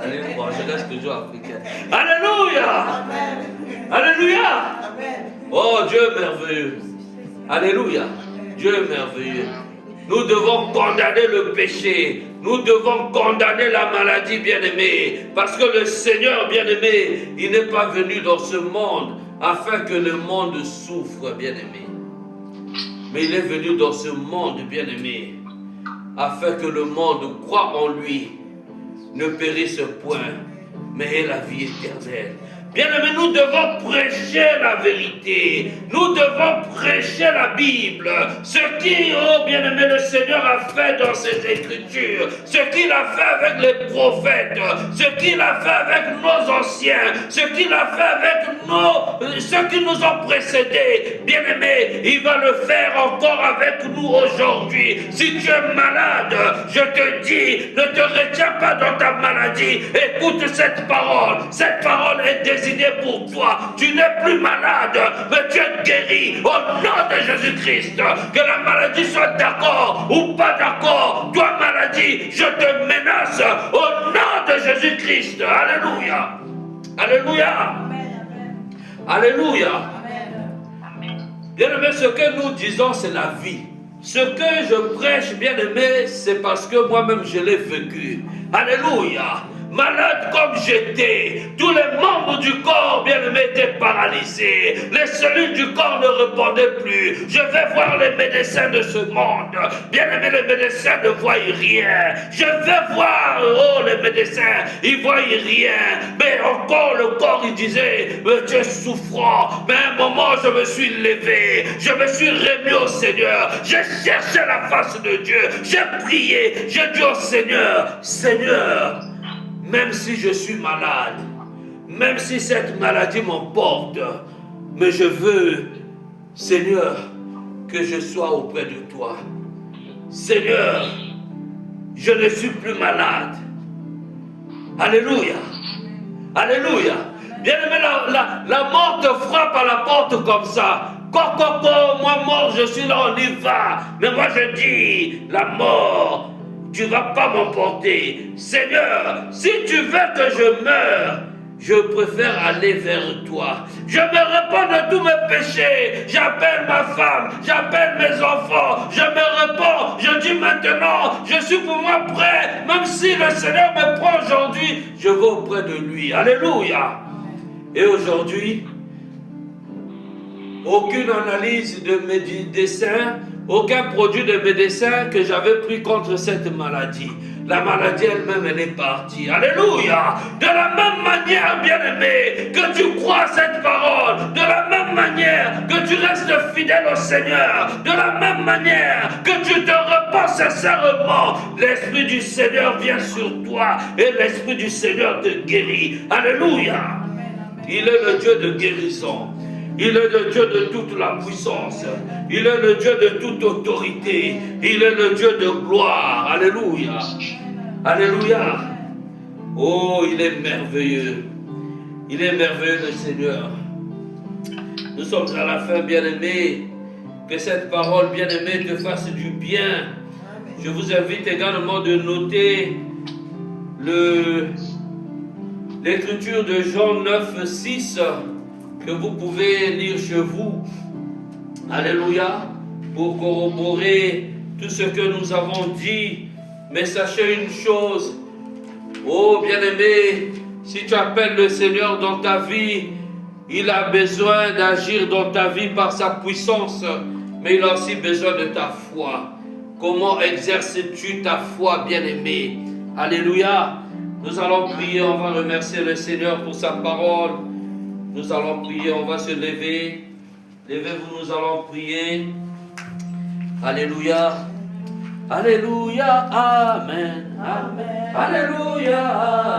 Alléluia. Je reste toujours africain. Alléluia. Amen. Alléluia. Amen. Oh, Dieu est merveilleux. Alléluia. Dieu est merveilleux. Nous devons condamner le péché. Nous devons condamner la maladie, bien-aimé. Parce que le Seigneur, bien-aimé, il n'est pas venu dans ce monde afin que le monde souffre, bien-aimé. Mais il est venu dans ce monde, bien-aimé, afin que le monde croit en lui, ne périsse point, mais ait la vie éternelle. Bien-aimés, nous devons prêcher la vérité. Nous devons prêcher la Bible. Ce qui, oh bien-aimé, le Seigneur a fait dans ses Écritures. Ce qu'il a fait avec les prophètes. Ce qu'il a fait avec nos anciens. Ce qu'il a fait avec ceux qui nous ont précédés. Bien-aimé, il va le faire encore avec nous aujourd'hui. Si tu es malade, je te dis, ne te retiens pas dans ta maladie. Écoute cette parole. Cette parole est désignée pour toi. Tu n'es plus malade, mais tu es guéri au nom de Jésus-Christ. Que la maladie soit d'accord ou pas d'accord, toi maladie, je te menace au nom de Jésus-Christ. Alléluia. Alléluia. Alléluia. Bien-aimé, ce que nous disons, c'est la vie. Ce que je prêche, bien-aimé, c'est parce que moi-même je l'ai vécu. Alléluia. Malade comme j'étais, tous les membres du corps, bien-aimé, étaient paralysés. paralysé. Les cellules du corps ne répondaient plus. Je vais voir les médecins de ce monde. Bien-aimés, les médecins ne voient rien. Je vais voir, oh, les médecins, ils voient rien. Mais encore le corps, il disait, tu es souffrant. Mais à un moment, je me suis levé. Je me suis remis au Seigneur. J'ai cherché la face de Dieu. J'ai prié. J'ai dit au Seigneur, Seigneur, même si je suis malade, même si cette maladie m'emporte, mais je veux, Seigneur, que je sois auprès de toi. Seigneur, je ne suis plus malade. Alléluia. Alléluia. Bien-aimé, la mort te frappe à la porte comme ça. Coco, moi mort, je suis là, on y va. Mais moi je dis, la mort, tu ne vas pas m'emporter. Seigneur, si tu veux que je meure, je préfère aller vers toi. Je me répands de tous mes péchés. J'appelle ma femme, j'appelle mes enfants. Je me répands. Je dis maintenant, je suis pour moi prêt. Même si le Seigneur me prend aujourd'hui, je vais auprès de lui. Alléluia. Et aujourd'hui, aucune analyse de médecin, aucun produit de médecin que j'avais pris contre cette maladie. La maladie elle-même, elle est partie. Alléluia. De la même manière, bien-aimé, que tu crois à cette parole, de la même manière que tu restes fidèle au Seigneur, de la même manière que tu te repens sincèrement, l'Esprit du Seigneur vient sur toi et l'Esprit du Seigneur te guérit. Alléluia. Il est le Dieu de guérison. Il est le Dieu de toute la puissance. Il est le Dieu de toute autorité. Il est le Dieu de gloire. Alléluia. Alléluia. Oh, il est merveilleux. Il est merveilleux le Seigneur. Nous sommes à la fin, bien-aimés. Que cette parole, bien-aimée, te fasse du bien. Je vous invite également de noter l'écriture de Jean 9, 6. Que vous pouvez lire chez vous, alléluia, pour corroborer tout ce que nous avons dit. Mais sachez une chose, oh bien-aimé, si tu appelles le Seigneur dans ta vie, il a besoin d'agir dans ta vie par sa puissance, mais il a aussi besoin de ta foi. Comment exerces-tu ta foi, bien-aimé? Alléluia. Nous allons prier, on va remercier le Seigneur pour sa parole. Nous allons prier, on va se lever. Levez-vous, nous allons prier. Alléluia. Alléluia, Amen. Amen. Alléluia,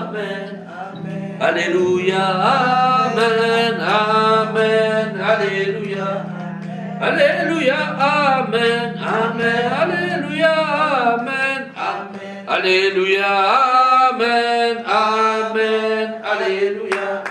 Amen. Amen. Alléluia, Amen. Amen. Alléluia. Alléluia, Amen. Amen. Alléluia, Amen. Amen. Alléluia, Amen. Amen. Alléluia.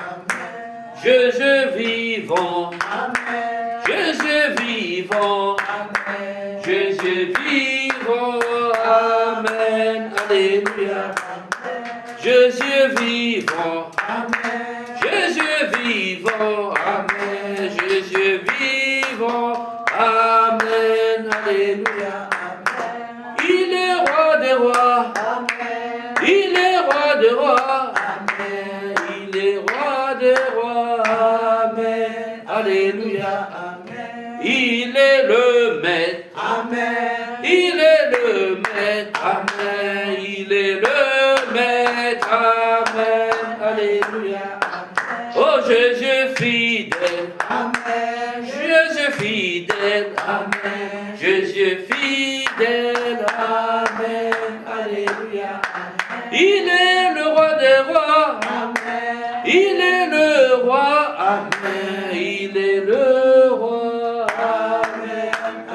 Jésus vivant, Amen. Jésus vivant, Amen. Jésus vivant, Amen. Alléluia. Amen. Jésus vivant, Amen. Jésus vivant, Amen. Jésus vivant, Amen. Alléluia. Amen. Il est roi des rois, Amen. Il est roi des rois, Amen. Il est roi des rois. Amen. Alléluia. Amen. Il est le maître. Amen. Il est le maître. Amen. Il est le maître. Amen. Alléluia. Amen. Oh Jésus fidèle. Amen. Jésus fidèle. Amen. Jésus fidèle. Amen. Alléluia. Amen. Il est le roi des rois. Amen. Il est le roi. Amen. Il est le roi. Amen.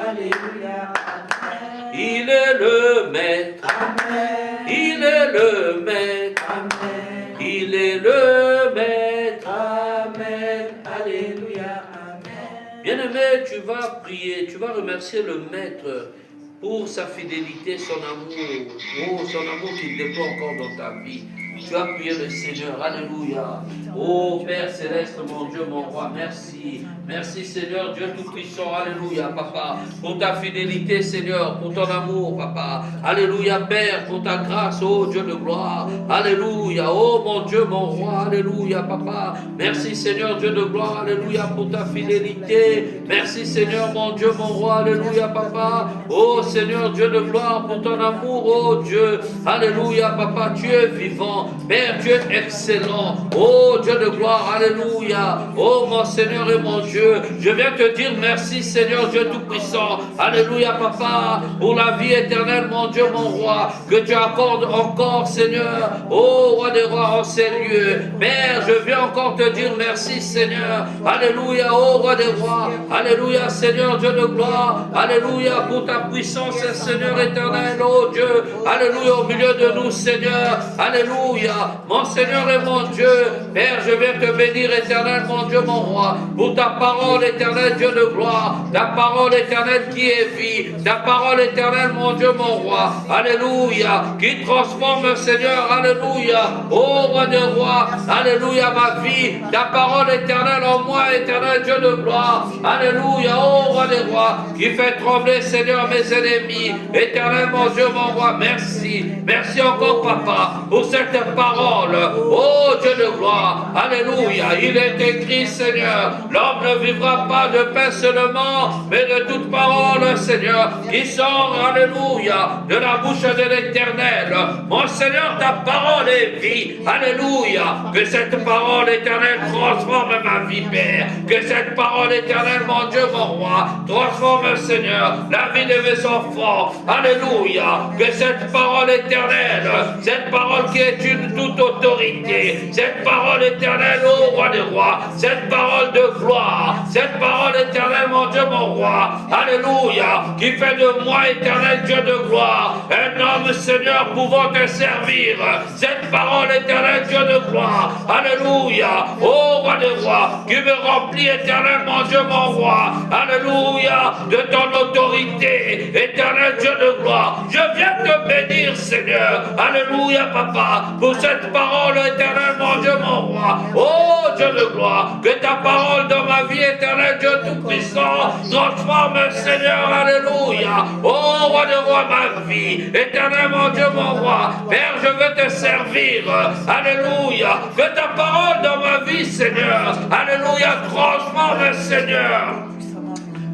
Alléluia. Amen. Il est le maître. Amen. Il est le maître. Amen. Il est le maître. Amen. Alléluia. Amen. Bien-aimé, tu vas prier, tu vas remercier le maître pour sa fidélité, son amour. Oh, son amour qu'il déploie encore dans ta vie. Tu as prié le Seigneur. Alléluia. Oh Père Céleste, mon Dieu, mon roi, merci. Merci Seigneur, Dieu Tout-Puissant. Alléluia, Papa. Pour ta fidélité, Seigneur. Pour ton amour, Papa. Alléluia, Père. Pour ta grâce, oh Dieu de gloire. Alléluia. Oh mon Dieu, mon roi. Alléluia, Papa. Merci Seigneur, Dieu de gloire. Alléluia, pour ta fidélité. Merci Seigneur, mon Dieu, mon roi. Alléluia, Papa. Oh Seigneur, Dieu de gloire, pour ton amour, oh Dieu. Alléluia, Papa. Tu es vivant. Père, tu es excellent. Oh Dieu de gloire. Alléluia. Oh mon Seigneur et mon Dieu. Je viens te dire merci, Seigneur, Dieu Tout-Puissant. Alléluia, Papa. Pour la vie éternelle, mon Dieu, mon roi. Que tu accordes encore, Seigneur. Oh roi des rois, en ces lieux. Père, je viens encore te dire merci, Seigneur. Alléluia, oh roi des rois. Alléluia, Seigneur, Dieu de gloire. Alléluia, pour ta puissance, Seigneur éternel, oh Dieu. Alléluia, au milieu de nous, Seigneur. Alléluia, mon Seigneur et mon Dieu. Père, je viens te bénir, éternel, mon Dieu, mon roi. Pour ta parole, éternelle, Dieu de gloire. Ta parole éternelle qui est vie. Ta parole éternelle, mon Dieu, mon roi. Alléluia, qui transforme, Seigneur. Alléluia, oh roi des rois. Alléluia, ma vie. Ta parole éternelle en moi, éternel Dieu de gloire. Alléluia, oh roi des rois. Qui fait trembler, Seigneur, mes ennemis. Éternel, mon Dieu, mon roi. Merci. Merci encore, Papa, pour cette parole. Oh Dieu de gloire. Alléluia. Il est écrit, Seigneur, l'homme ne vivra pas de pain seulement, mais de toute parole, Seigneur, qui sort, alléluia, de la bouche de l'Éternel. Mon Seigneur, ta parole est vie. Alléluia. Que cette parole éternelle transforme ma vie, Père. Que cette parole éternelle, mon Dieu, mon roi, transforme, Seigneur, la vie de mes enfants. Alléluia. Que cette parole éternelle, cette parole qui est une toute autorité, cette parole éternelle, ô roi des rois, cette parole de gloire, cette parole éternelle, mon Dieu, mon roi, alléluia, qui fait de moi, éternel Dieu de gloire, un homme, Seigneur, pouvant te servir, cette parole éternelle, Dieu de gloire, alléluia, ô roi des rois, qui me remplit, éternel, mon Dieu, mon roi, alléluia, de ton autorité, éternel Dieu de gloire, je viens te bénir, Seigneur, alléluia, Papa, pour cette parole éternelle, mon Dieu, mon roi, oh Dieu de gloire, que ta parole dans ma vie éternelle, Dieu Tout-Puissant, transforme, Seigneur, alléluia, oh roi de roi, ma vie, éternel, mon Dieu, mon roi, Père, je veux te servir, alléluia, que ta parole dans ma vie, Seigneur, alléluia, transforme, Seigneur,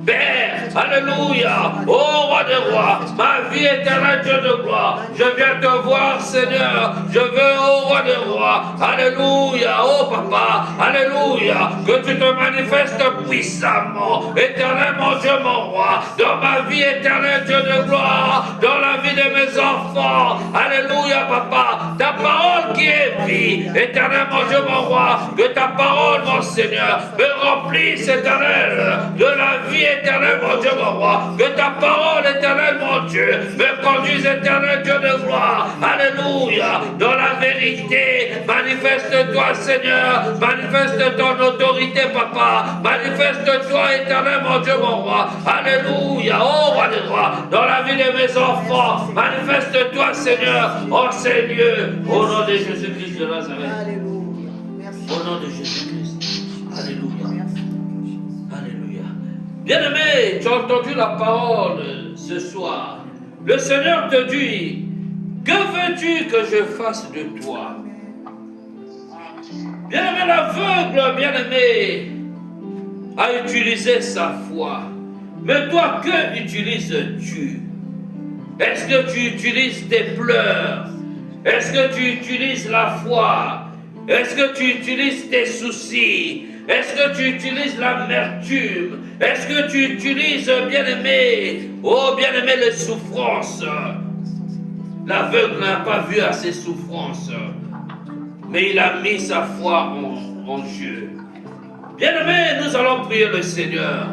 Père, alléluia, oh roi des rois, ma vie éternelle, Dieu de gloire, je viens te voir, Seigneur, je veux, oh roi des rois, alléluia, oh papa, alléluia, que tu te manifestes puissamment, éternel, mon Dieu, mon roi, dans ma vie éternelle, Dieu de gloire, dans la vie de mes enfants, alléluia, papa, ta parole qui est vie, éternel, mon Dieu, mon roi, que ta parole, mon Seigneur, me remplisse, éternel, de la vie éternel, mon Dieu, mon roi, que ta parole, éternel, mon Dieu, me conduise, éternel Dieu de gloire, alléluia, dans la vérité, manifeste-toi, Seigneur, manifeste ton autorité, papa, manifeste-toi, éternel, mon Dieu, mon roi, alléluia, oh roi des rois, dans la vie de mes enfants, manifeste-toi, Seigneur, en ces lieux, au nom de Jésus-Christ de Nazareth, Alléluia. Merci. au nom de Jésus-Christ, alléluia. Bien-aimé, tu as entendu la parole ce soir. Le Seigneur te dit, que veux-tu que je fasse de toi? Bien-aimé, l'aveugle, bien-aimé, a utilisé sa foi. Mais toi, que utilises-tu? Est-ce que tu utilises tes pleurs? Est-ce que tu utilises la foi? Est-ce que tu utilises tes soucis? Est-ce que tu utilises l'amertume? Est-ce que tu utilises, bien-aimé, oh bien-aimé, les souffrances? L'aveugle n'a pas vu à ses souffrances, mais il a mis sa foi en Dieu. Bien-aimé, nous allons prier le Seigneur.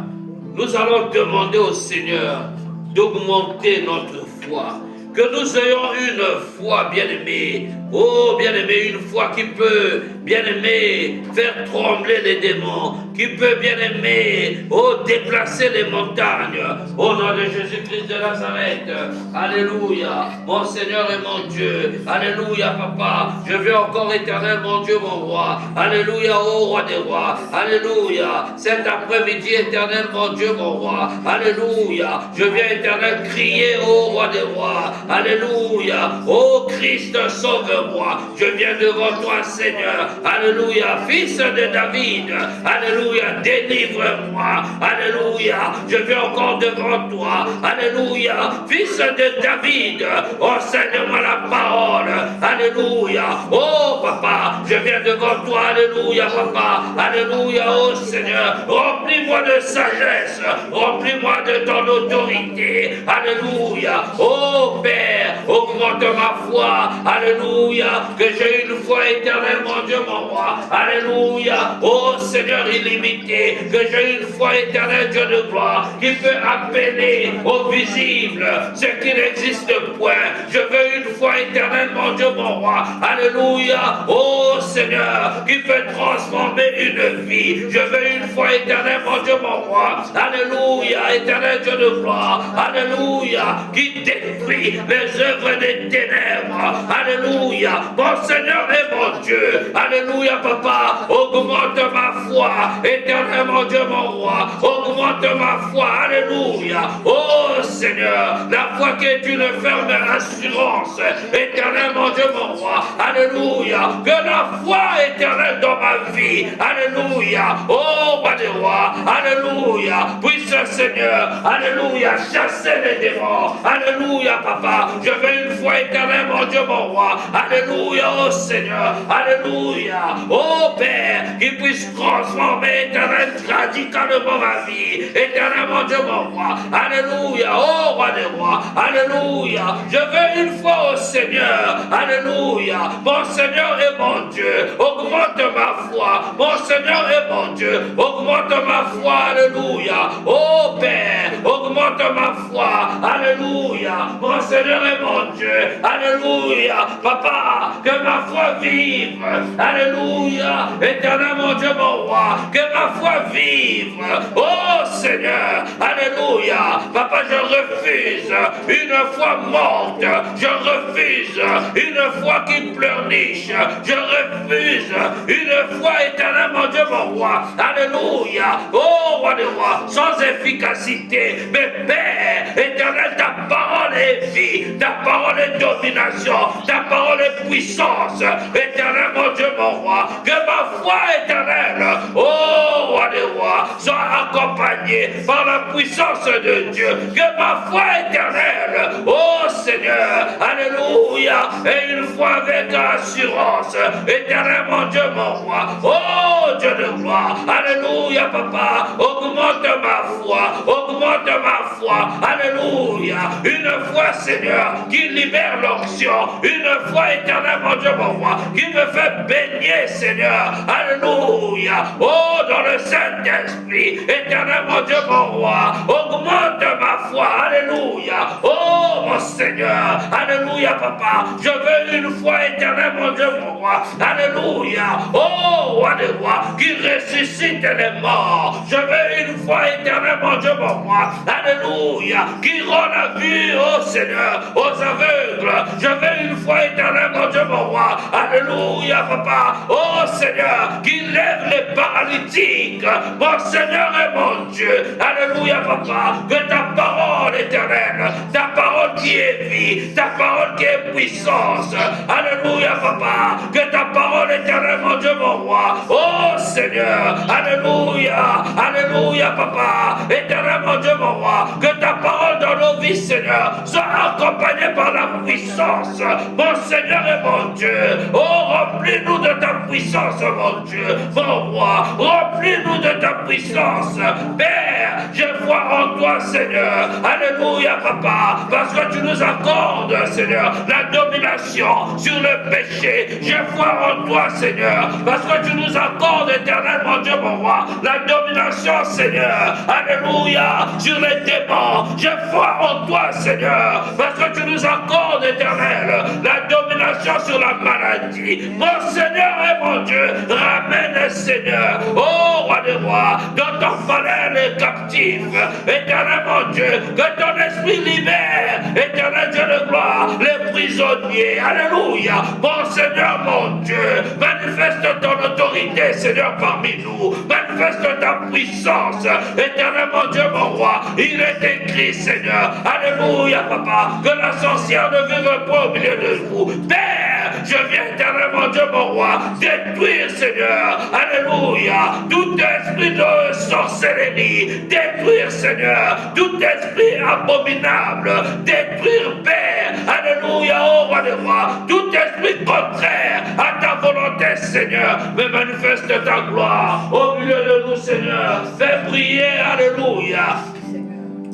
Nous allons demander au Seigneur d'augmenter notre foi. Que nous ayons une foi, bien-aimée, Oh, bien-aimé, une foi qui peut, bien-aimé, faire trembler les démons, qui peut, bien-aimé, oh, déplacer les montagnes. Au nom de Jésus-Christ de Nazareth. Alléluia. Mon Seigneur et mon Dieu. Alléluia, Papa. Je viens encore, éternel, mon Dieu, mon roi. Alléluia, ô roi des rois. Alléluia. Cet après-midi, éternel, mon Dieu, mon roi. Alléluia. Je viens, éternel, crier, ô roi des rois. Alléluia. Ô Christ, sauve-moi. Je viens devant toi, Seigneur. Alléluia. Fils de David. Alléluia. Délivre-moi. Alléluia. Je viens encore devant toi. Alléluia. Fils de David. Enseigne-moi la parole. Alléluia. Oh, Papa. Je viens devant toi. Alléluia, Papa. Alléluia, oh Seigneur. Remplis-moi de sagesse. Remplis-moi de ton autorité. Alléluia. Oh, Père. Augmente ma foi. Alléluia. Que j'ai une foi éternelle, mon Dieu, mon roi. Alléluia. Oh, Seigneur illimité. Que j'ai une foi éternelle, Dieu de gloire, qui peut appeler au visible ce qui n'existe point. Je veux une foi éternelle, mon Dieu, mon roi. Alléluia. Oh, Seigneur, qui peut transformer une vie. Je veux une foi éternelle, mon Dieu, mon roi. Alléluia. Éternel Dieu de gloire. Alléluia. Qui détruit les œuvres des ténèbres. Alléluia. Mon Seigneur et mon Dieu. Alléluia, Papa. Augmente ma foi. Éternel, mon Dieu, mon roi. Augmente ma foi. Alléluia. Oh, Seigneur. La foi qui est une ferme assurance. Éternel, mon Dieu, mon roi. Alléluia. Que la foi éternelle dans ma vie. Alléluia. Oh, roi des rois. Alléluia. Puisse Seigneur. Alléluia. Chasser les démons. Alléluia, Papa. Je veux une foi éternelle, mon Dieu, mon roi. Alléluia, oh Seigneur. Alléluia. Oh Père, qui puisse transformer éternel radicalement ma vie. Éternel, mon Dieu, mon roi. Alléluia. Oh roi des rois. Alléluia. Je veux une foi au Seigneur. Alléluia. Mon Seigneur et mon Dieu. Augmente ma foi. Mon Seigneur et mon Dieu. Augmente ma foi. Alléluia. Oh Père, augmente ma foi. Alléluia. Mon Seigneur et mon Dieu. Alléluia. Papa, que ma foi vive. Alléluia. Éternel, mon Dieu, mon roi. Que ma foi vive. Oh Seigneur. Alléluia. Papa, je refuse une foi morte. Je refuse une foi qui pleurniche. Je refuse une foi éternelle, mon Dieu, mon roi. Alléluia. Oh roi des rois, sans efficacité. Mais Père éternel, ta parole est vie. Ta parole est domination. Ta parole est puissance. Éternel, mon Dieu, mon roi. Que ma foi éternelle, oh roi des rois, soit accompagnée par la puissance de Dieu. Que ma foi éternelle, oh Seigneur, alléluia, et une foi avec assurance. Éternel, mon Dieu, mon roi. Oh Dieu de gloire. Alléluia, Papa. Augmente ma foi. Augmente ma foi. Alléluia. Une foi, Seigneur, qui libère l'onction. Une foi éternelle, mon Dieu, mon roi, qui me fait baigner, Seigneur. Alléluia. Oh, dans le Saint-Esprit. Éternel, mon Dieu, mon roi. Augmente ma foi. Alléluia. Oh, mon Seigneur. Alléluia, Papa. Je veux une foi éternelle, mon Dieu, mon roi. Alléluia. Oh, roi des rois, qui ressuscite les morts. Je veux une foi éternelle, mon Dieu, mon roi. Alléluia. Qui rend la vue, oh Seigneur, aux aveugles. Je veux une foi éternelle, mon Dieu, mon roi. Alléluia, Papa. Oh Seigneur, qui lève les paralytiques. Mon Seigneur et mon Dieu. Alléluia, Papa. Que ta parole éternelle, ta parole qui est vie, ta parole qui est puissance. Alléluia, Papa. Que ta parole éternelle, mon Dieu, mon roi. Oh Seigneur. Alléluia. Alléluia, Papa. Éternel, mon Dieu, mon roi. Que ta parole dans nos vies, Seigneur, soit accompagnée par la puissance. Mon Seigneur et mon Dieu. Oh, remplis-nous de ta puissance, mon Dieu. Mon roi, remplis-nous de ta puissance. Père, je vois en toi, Seigneur. Alléluia, Papa. Parce que tu nous accordes, Seigneur, la domination sur le péché. Je vois en toi, Seigneur. Parce que tu nous accordes, éternel, mon Dieu, mon roi, la domination, Seigneur. Alléluia, sur les démons. Je vois foi en toi, Seigneur, parce que tu nous accordes, Éternel, la domination sur la maladie. Mon Seigneur et mon Dieu, ramène, Seigneur, ô roi des rois, dans ton palais les captifs. Éternel, mon Dieu, que ton esprit libère, Éternel Dieu de gloire, les prisonniers. Alléluia. Mon Seigneur, mon Dieu, manifeste ton autorité, Seigneur, parmi nous. Manifeste ta puissance. Éternel, mon Dieu, mon roi, il est écrit, Seigneur, alléluia, papa, que la sorcière ne vive pas au milieu de vous. Père, je viens, éternel, mon Dieu, mon roi, détruire, Seigneur, alléluia, tout esprit de sorcellerie, détruire, Seigneur, tout esprit abominable, détruire, Père, alléluia, ô roi des rois, tout esprit contraire à ta volonté, Seigneur, mais manifeste ta gloire au milieu de nous, Seigneur, fais briller, alléluia.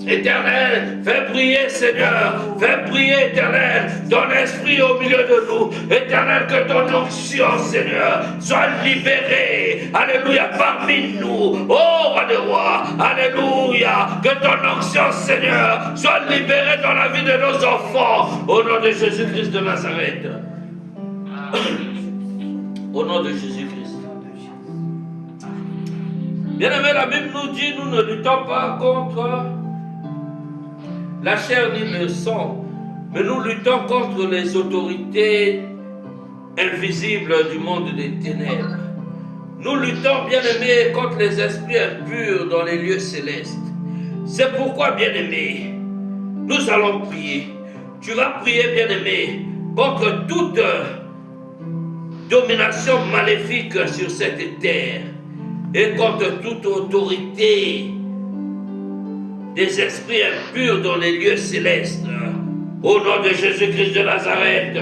Éternel, fais prier, Seigneur, fais prier, Éternel, ton esprit au milieu de nous. Éternel, que ton onction, Seigneur, soit libérée, alléluia, parmi nous. Oh, roi des rois, alléluia, que ton onction, Seigneur, soit libérée dans la vie de nos enfants. Au nom de Jésus-Christ de Nazareth. Au nom de Jésus-Christ. Bien-aimé, la Bible nous dit, nous ne luttons pas contre la chair ni le sang, mais nous luttons contre les autorités invisibles du monde des ténèbres. Nous luttons, bien-aimés, contre les esprits impurs dans les lieux célestes. C'est pourquoi, bien-aimés, nous allons prier. Tu vas prier, bien-aimé, contre toute domination maléfique sur cette terre et contre toute autorité des esprits impurs dans les lieux célestes. Au nom de Jésus-Christ de Nazareth,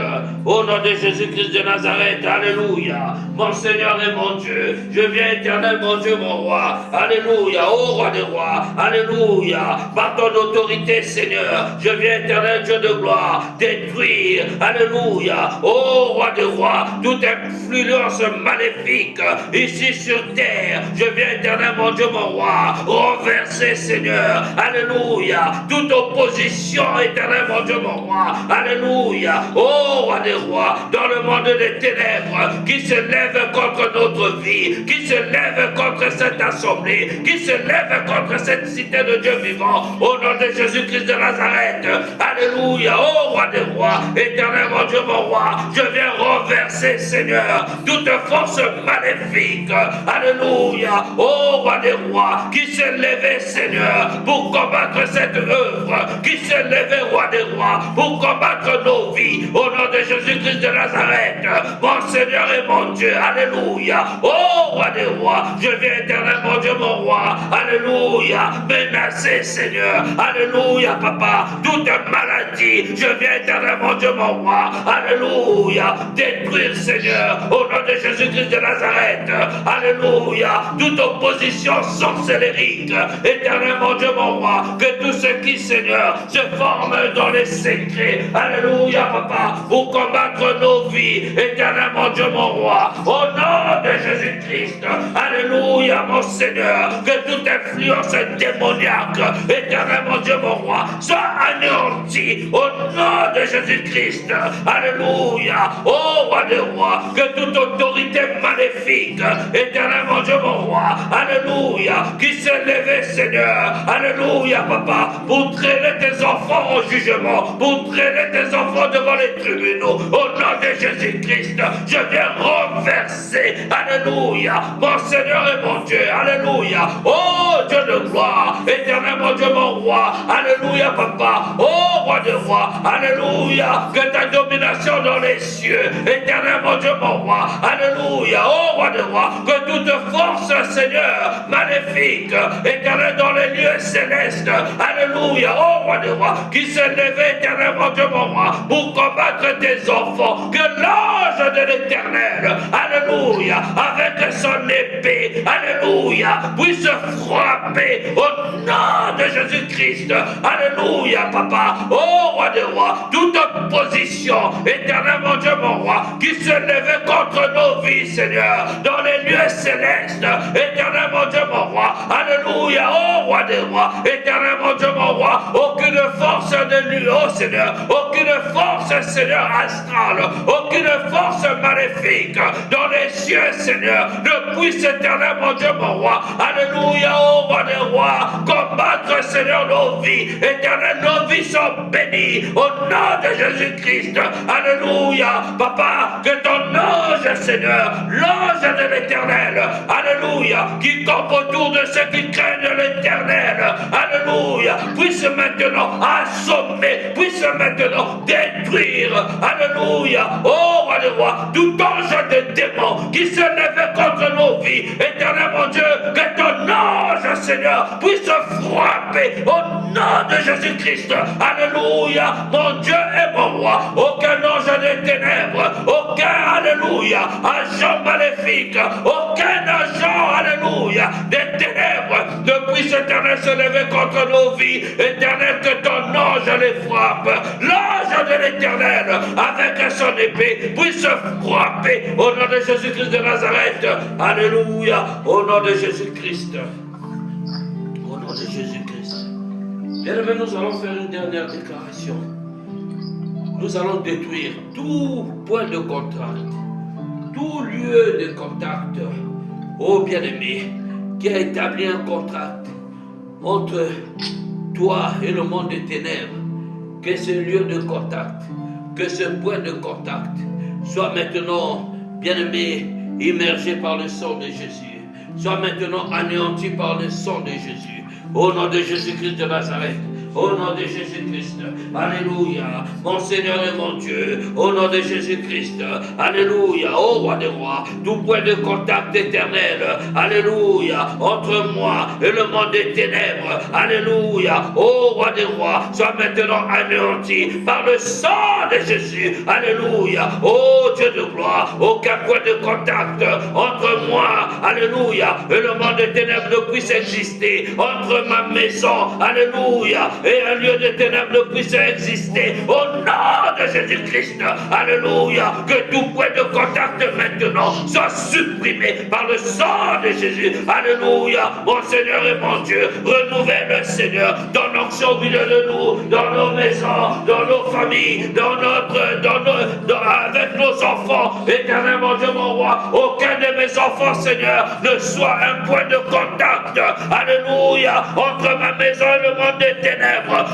au nom de Jésus-Christ de Nazareth, alléluia. Mon Seigneur et mon Dieu, je viens, éternel, mon Dieu, mon roi, alléluia, ô roi des rois, alléluia. Par ton autorité, Seigneur, je viens, éternel Dieu de gloire, détruire, alléluia, ô roi des rois, toute influence maléfique ici sur terre. Je viens, éternel, mon Dieu, mon roi, renverser, Seigneur, alléluia, toute opposition, éternel, mon Dieu, mon roi, alléluia, ô roi des rois, dans le monde des ténèbres, qui se lève contre notre vie, qui se lève contre cette assemblée, qui se lève contre cette cité de Dieu vivant, au nom de Jésus-Christ de Nazareth, alléluia, ô roi des rois, éternel mon Dieu, mon roi, je viens renverser, Seigneur, toute force maléfique, alléluia, ô roi des rois, qui s'est levé, Seigneur, pour combattre cette œuvre, qui s'est levé, roi des rois, pour combattre nos vies, au nom de Jésus-Christ de Nazareth, mon Seigneur et mon Dieu, alléluia, ô roi des rois, je viens, éternel mon Dieu, mon roi, alléluia, menacer, Seigneur, alléluia, papa, toute maladie, je viens, éternel mon Dieu, mon roi, alléluia, détruire, Seigneur, au nom de Jésus-Christ de Nazareth, alléluia, toute opposition sorcellérique, éternel mon Dieu, mon roi, que tout ce qui, Seigneur, se forme dans les secrets, alléluia, papa, pour combattre nos vies, éternel mon Dieu, mon roi, au nom de Jésus-Christ, alléluia, mon Seigneur, que toute influence démoniaque, éternel mon Dieu, mon roi, soit anéantie, au nom de Jésus-Christ, alléluia, ô roi des rois, que toute autorité maléfique, éternel mon Dieu, mon roi, alléluia, qui s'est levé, Seigneur, alléluia, papa, pour traîner tes enfants au jugement, pour traîner tes enfants devant les tribunaux, au nom de Jésus-Christ, je viens renverser, alléluia, mon Seigneur et mon Dieu, alléluia, oh Dieu de gloire, éternel mon Dieu, mon roi, alléluia, papa, oh roi de roi, alléluia, que ta domination dans les cieux, éternel mon Dieu, mon roi, alléluia, oh roi de roi, que toute force, Seigneur, maléfique, éternel dans les lieux célestes, alléluia, oh roi de roi, qui s'est levé, éternel mon Dieu, mon roi, pour combattre tes enfants, que l'ange de l'éternel, alléluia, avec son épée, alléluia, puisse frapper au nom de Jésus-Christ, alléluia, papa, oh roi des rois, toute opposition, éternel mon Dieu, mon roi, qui se levait contre nos vies, Seigneur, dans les lieux célestes, éternel mon Dieu, mon roi, alléluia, oh roi des rois, éternel mon Dieu, mon roi, aucune aucune force de lui, oh Seigneur, aucune force, Seigneur, astrale, aucune force maléfique dans les cieux, Seigneur, ne puisse, éternel, mon Dieu, mon roi, alléluia, ô roi des rois, combattre, Seigneur, nos vies, éternel, nos vies sont bénies, au nom de Jésus-Christ, alléluia, papa, que ton ange, Seigneur, l'ange de l'éternel, alléluia, qui campe autour de ceux qui craignent l'éternel, alléluia, puisse maintenant assommer, puisse maintenant détruire, alléluia, ô roi des rois, tout ange de démons qui se lève contre nos vies, éternel mon Dieu, que ton ange, Seigneur, puisse frapper au nom de Jésus-Christ, alléluia, mon Dieu et mon roi, aucun ange des ténèbres, aucun, alléluia, agent maléfique, aucun agent, alléluia, des ténèbres ne puisse, éternel, se lever contre nos vies, éternel, que ton ange les frappe, l'ange de l'éternel, avec son épée, puisse frapper, au nom de Jésus-Christ de Nazareth, alléluia, au nom de Jésus-Christ, au nom de Jésus-Christ. Bien-aimés, nous allons faire une dernière déclaration. Nous allons détruire tout point de contact, tout lieu de contact, ô bien-aimé, qui a établi un contact entre toi et le monde des ténèbres, que ce lieu de contact, que ce point de contact soit maintenant, bien-aimé, immergé par le sang de Jésus, soit maintenant anéanti par le sang de Jésus, au nom de Jésus-Christ de Nazareth. Au nom de Jésus-Christ, alléluia, mon Seigneur et mon Dieu, au nom de Jésus-Christ, alléluia, ô roi des rois, tout point de contact éternel, alléluia, entre moi et le monde des ténèbres, alléluia, ô roi des rois, soit maintenant anéanti par le sang de Jésus, alléluia, ô Dieu de gloire, aucun point de contact entre moi, alléluia, et le monde des ténèbres ne puisse exister, entre ma maison, alléluia, et un lieu de ténèbres ne puisse exister, au nom de Jésus-Christ, alléluia, que tout point de contact maintenant soit supprimé par le sang de Jésus, alléluia, mon Seigneur et mon Dieu, renouvelle, Seigneur, ton onction au milieu de nous, dans nos maisons, dans nos familles, avec nos enfants, éternel mon Dieu, mon roi, aucun de mes enfants, Seigneur, ne soit un point de contact, alléluia, entre ma maison et le monde des ténèbres,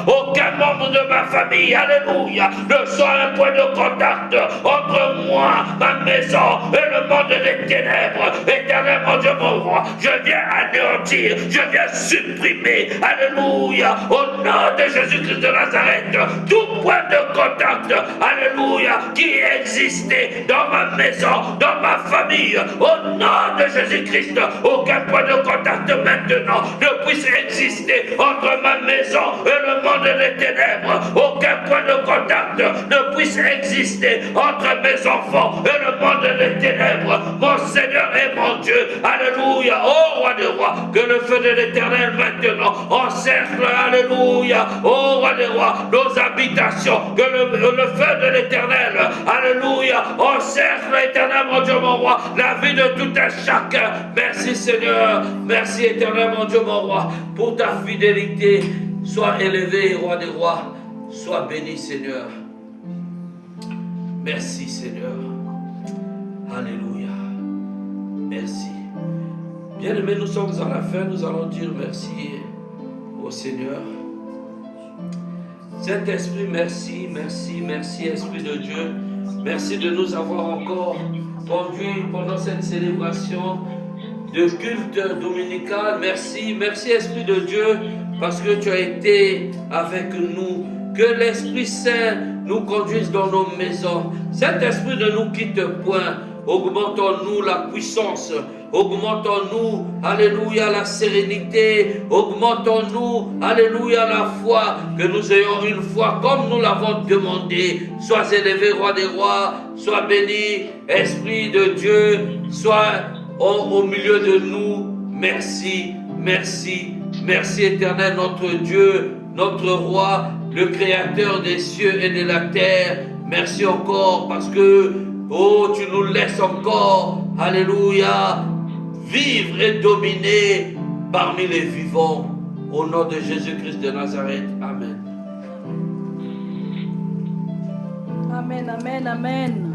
aucun membre de ma famille, alléluia, ne soit un point de contact entre moi, ma maison et le monde des ténèbres, éternel mon Dieu, mon roi, je viens anéantir, je viens supprimer, alléluia, au nom de Jésus-Christ de Nazareth, tout point de contact, alléluia, qui existait dans ma maison, dans ma famille, au nom de Jésus-Christ, aucun point de contact maintenant ne puisse exister entre ma maison et le monde des ténèbres, aucun point de contact ne puisse exister entre mes enfants et le monde des ténèbres, mon Seigneur et mon Dieu, alléluia, ô roi des rois, que le feu de l'éternel maintenant encercle, alléluia, ô roi des rois, nos habitations, que le feu de l'éternel, alléluia, encercle, éternel mon Dieu, mon roi, la vie de tout un chacun. Merci Seigneur, merci éternel mon Dieu, mon roi, pour ta fidélité. Sois élevé, roi des rois, sois béni, Seigneur. Merci, Seigneur. Alléluia. Merci. Bien-aimés, nous sommes à la fin, nous allons dire merci au Seigneur. Saint-Esprit, merci, merci, merci, Esprit de Dieu. Merci de nous avoir encore conduits pendant cette célébration de culte dominical. Merci, merci, Esprit de Dieu, parce que tu as été avec nous. Que l'Esprit Saint nous conduise dans nos maisons. Cet esprit ne nous quitte point. Augmentons-nous la puissance. Augmentons-nous, alléluia, la sérénité. Augmentons-nous, alléluia, la foi. Que nous ayons une foi comme nous l'avons demandé. Sois élevé, roi des rois. Sois béni, Esprit de Dieu. Sois au milieu de nous. Merci, merci. Merci éternel, notre Dieu, notre roi, le créateur des cieux et de la terre. Merci encore parce que, oh, tu nous laisses encore, alléluia, vivre et dominer parmi les vivants. Au nom de Jésus-Christ de Nazareth. Amen. Amen, amen, amen.